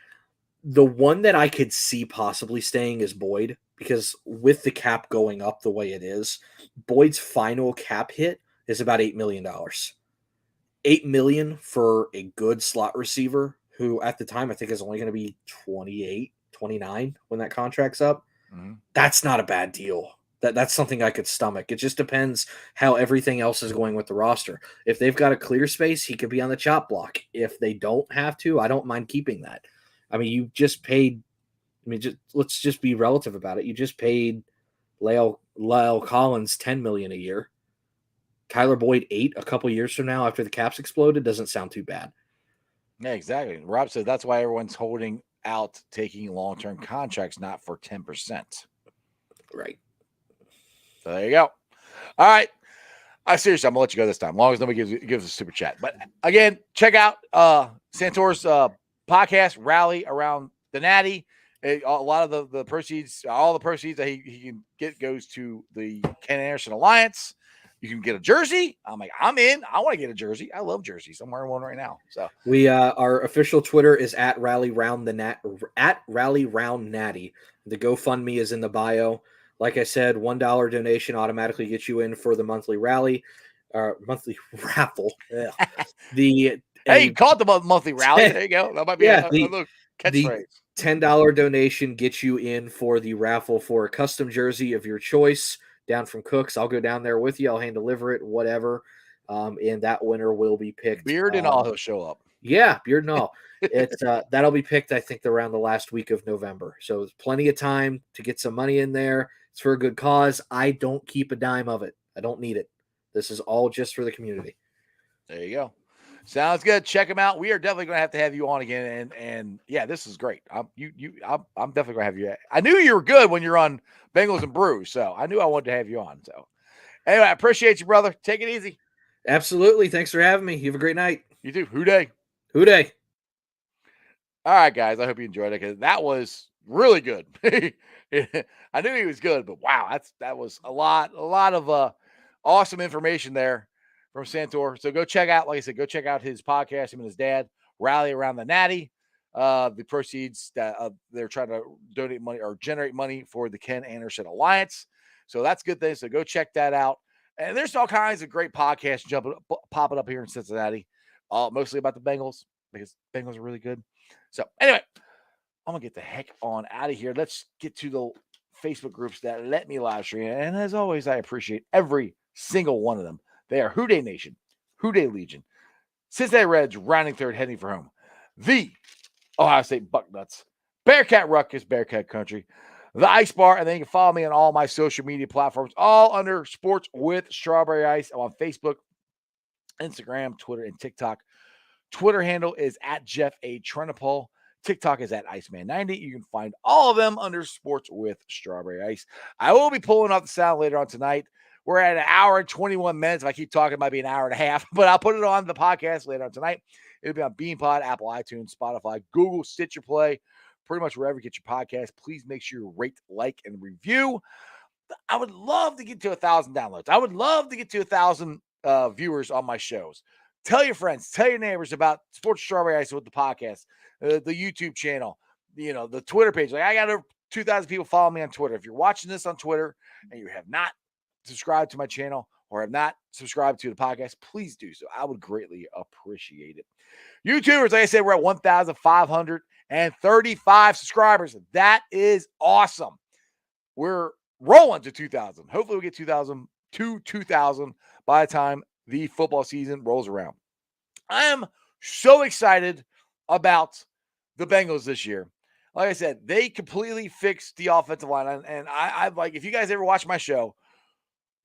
The one that I could see possibly staying is Boyd, because with the cap going up the way it is, Boyd's final cap hit is about $8 million. $8 million for a good slot receiver who at the time I think is only going to be 28, 29 when that contract's up. Mm-hmm. That's not a bad deal. That's something I could stomach. It just depends how everything else is going with the roster. If they've got a clear space, he could be on the chop block. If they don't have to, I don't mind keeping that. I mean, you just paid. Let's just be relative about it. You just paid Lyle Collins $10 million a year. Tyler Boyd $8 million a couple years from now after the caps exploded doesn't sound too bad. Yeah, exactly. Rob said that's why everyone's holding out taking long-term contracts, not for 10%. Right. So there you go. All right. Seriously, I'm gonna let you go this time, as long as nobody gives a super chat. But again, check out Santor's podcast, Rally Around the Nati. A lot of the proceeds, all the proceeds that he can get goes to the Ken Anderson Alliance. You can get a jersey. I'm like, I'm in. I want to get a jersey. I love jerseys. I'm wearing one right now. So we our official Twitter is at Rally Round the Rally Round Nati. The GoFundMe is in the bio. Like I said, $1 donation automatically gets you in for the monthly rally, monthly raffle. You call it the monthly rally. There you go. That might be a little catchphrase. The $10 donation gets you in for the raffle for a custom jersey of your choice down from Cooks. I'll go down there with you. I'll hand deliver it, whatever. And that winner will be picked. Beard and all, he'll show up. Yeah, beard and all. It's that'll be picked, I think, around the last week of November. So there's plenty of time to get some money in there. It's for a good cause. I don't keep a dime of it. I don't need it. This is all just for the community. There you go. Sounds good. Check them out. We are definitely going to have you on again. And yeah, this is great. I'm definitely going to have you. I knew you were good when you're on Bengals and Brews, so I knew I wanted to have you on. So anyway, I appreciate you, brother. Take it easy. Absolutely. Thanks for having me. You have a great night. You too. Hooday. Hooday. All right, guys. I hope you enjoyed it because that was really good. I knew he was good, but wow, that was a lot of awesome information there from Santor. So go check out, like I said, go check out his podcast, him and his dad, Rally Around the Nati. The proceeds that they're trying to donate money or generate money for the Ken Anderson Alliance. So that's a good thing. So go check that out. And there's all kinds of great podcasts popping up here in Cincinnati, mostly about the Bengals because Bengals are really good. So anyway, I'm going to get the heck on out of here. Let's get to the Facebook groups that let me live stream. And as always, I appreciate every single one of them. They are Houday Nation, Houday Legion, Cincinnati Reds rounding third, heading for home, the Ohio State Bucknuts, Bearcat Ruckus, Bearcat Country, the Ice Bar, and then you can follow me on all my social media platforms, all under Sports with Strawberry Ice. I'm on Facebook, Instagram, Twitter, and TikTok. Twitter handle is at Jeff A. Trenopole. TikTok is at Iceman90. You can find all of them under Sports with Strawberry Ice. I will be pulling off the sound later on tonight. We're at an hour and 21 minutes. If I keep talking, it might be an hour and a half, but I'll put it on the podcast later on tonight. It'll be on BeanPod, Apple iTunes, Spotify, Google, Stitcher Play, pretty much wherever you get your podcast. Please make sure you rate, like, and review. I would love to get to 1,000 downloads. I would love to get to 1,000 viewers on my shows. Tell your friends, tell your neighbors about Sports Strawberry Ice with the podcast, the YouTube channel, the Twitter page. Like I got over 2,000 people following me on Twitter. If you're watching this on Twitter and you have not subscribed to my channel or have not subscribed to the podcast, please do so. I would greatly appreciate it. YouTubers, like I said, we're at 1,535 subscribers. That is awesome. We're rolling to 2,000. Hopefully we'll get 2,000 by the time the football season rolls around. I am so excited about the Bengals this year. Like I said, they completely fixed the offensive line. And I like, if you guys ever watch my show,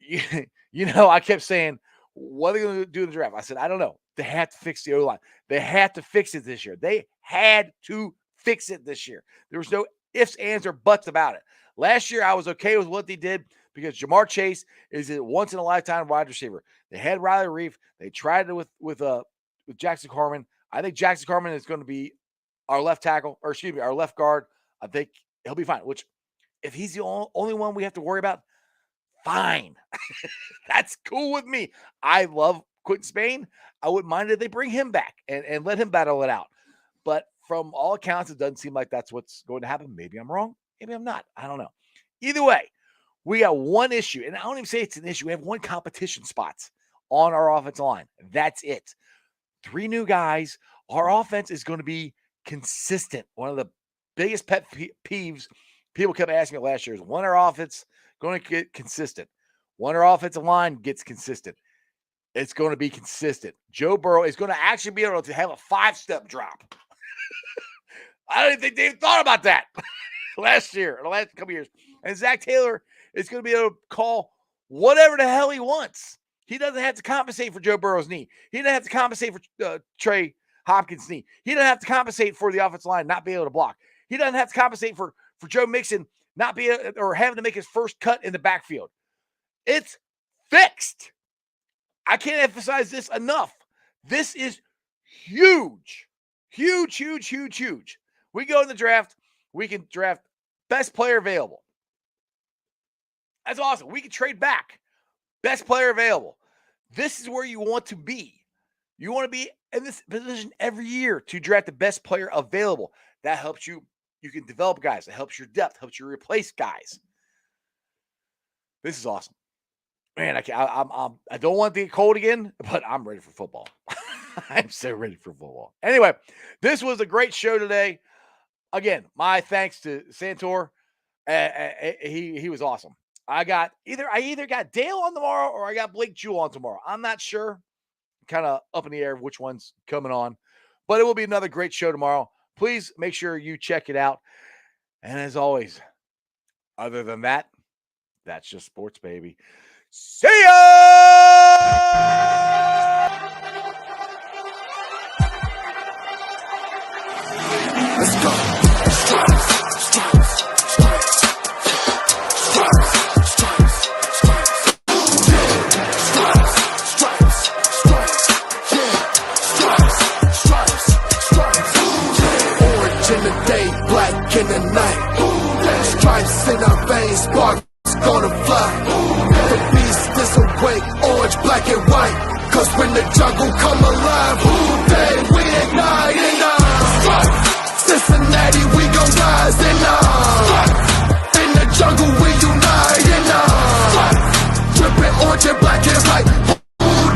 I kept saying, what are they going to do in the draft? I said, I don't know. They had to fix the O-line. They had to fix it this year. They had to fix it this year. There was no ifs, ands, or buts about it. Last year, I was okay with what they did because Jamar Chase is a once-in-a-lifetime wide receiver. They had Riley Reef. They tried it with Jackson Carman. I think Jackson Carman is going to be our left tackle, or excuse me, our left guard. I think he'll be fine, which if he's the only one we have to worry about, fine. That's cool with me. I love Quentin Spain. I wouldn't mind if they bring him back and let him battle it out. But from all accounts, it doesn't seem like that's what's going to happen. Maybe I'm wrong. Maybe I'm not. I don't know. Either way, we got one issue, and I don't even say it's an issue. We have one competition spot on our offensive line. That's it. 3 new guys. Our offense is going to be consistent. One of the biggest pet peeves people kept asking me last year is when our offense going to get consistent. When our offensive line gets consistent, it's going to be consistent. Joe Burrow is going to actually be able to have a 5-step drop. I don't even think they thought about that last year or the last couple years. And Zach Taylor is going to be able to call whatever the hell he wants. He doesn't have to compensate for Joe Burrow's knee. He doesn't have to compensate for Trey Hopkins' knee. He doesn't have to compensate for the offensive line not being able to block. He doesn't have to compensate for Joe Mixon not being or having to make his first cut in the backfield. It's fixed. I can't emphasize this enough. This is huge. Huge, huge, huge, huge. We go in the draft. We can draft best player available. That's awesome. We can trade back. Best player available. This is where you want to be. You want to be in this position every year to draft the best player available. That helps you. You can develop guys. It helps your depth. Helps you replace guys. This is awesome. Man, I don't want to get cold again, but I'm ready for football. I'm so ready for football. Anyway, this was a great show today. Again, my thanks to Santor. He was awesome. I either got Dale on tomorrow or I got Blake Jewell on tomorrow. I'm not sure. Kind of up in the air which one's coming on. But it will be another great show tomorrow. Please make sure you check it out. And as always, other than that, that's just sports, baby. See ya! Let's go. Stripes, stripes, stripes, stripes, stripes, stripes. Yeah, stripes, stripes, stripes. Yeah, stripes, stripes, stripes. Yeah. Orange in the day, black in the night. Stripes in our veins, sparks gonna fly. The beast is awake, orange, black and white. Cause when the jungle come alive, day we ignite and Cincinnati, we gon' rise and in the jungle we unite and dripping orange and black and white.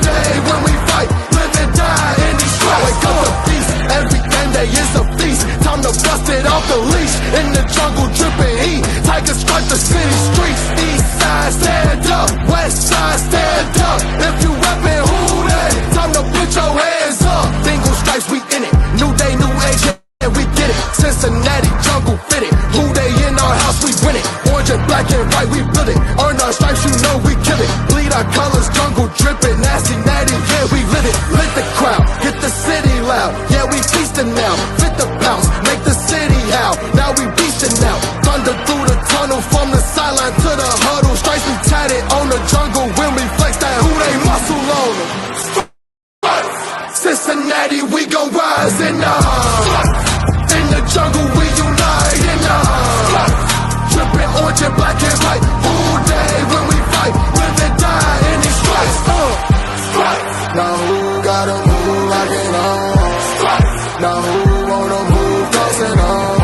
Day when we fight, live and die in these stripes. Wake up the beast, every day is a feast. Time to bust it off the leash. In the jungle dripping heat, tigers strike the city streets. East side stand up, west side stand up. If you reppin' who they, time to put your hands up. Bengals stripes, we in it. New day, new age. We get it, Cincinnati jungle fit it. Who they in our house, we win it. Orange and black and white, we build it. Earn our stripes, you know we kill it. Bleed our colors, jungle dripping. Nasty, natty, yeah, we lit it. Lit the crowd, get the city loud. Yeah, we feasting now. Fit the pounce, make the city howl. Now we beasting now. Thunder through the tunnel, from the sideline to the huddle. Stripes we tatted on the jungle when we flex that who they muscle on them. Cincinnati, we gon' rise and in the jungle we unite and dripping orange and black and white. All day when we fight, live and die in these stripes. Now who gotta move like it on? Now who wanna move crossing on?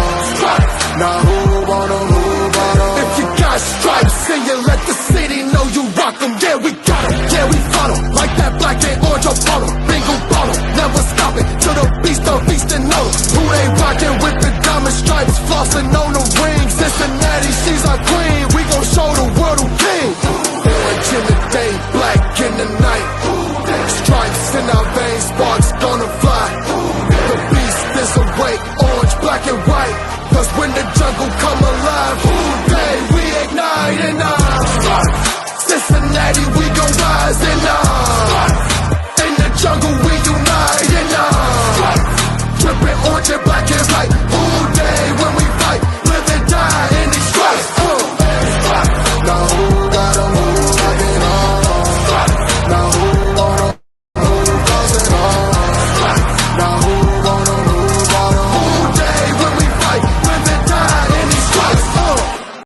Now who wanna move out on? If you got stripes and you let the city know you rock them, yeah we got them, yeah we fought them. Like that black and orange up on them, bingo bottle, never stop it till the beast and know who they rockin' with the diamond stripes, flossing.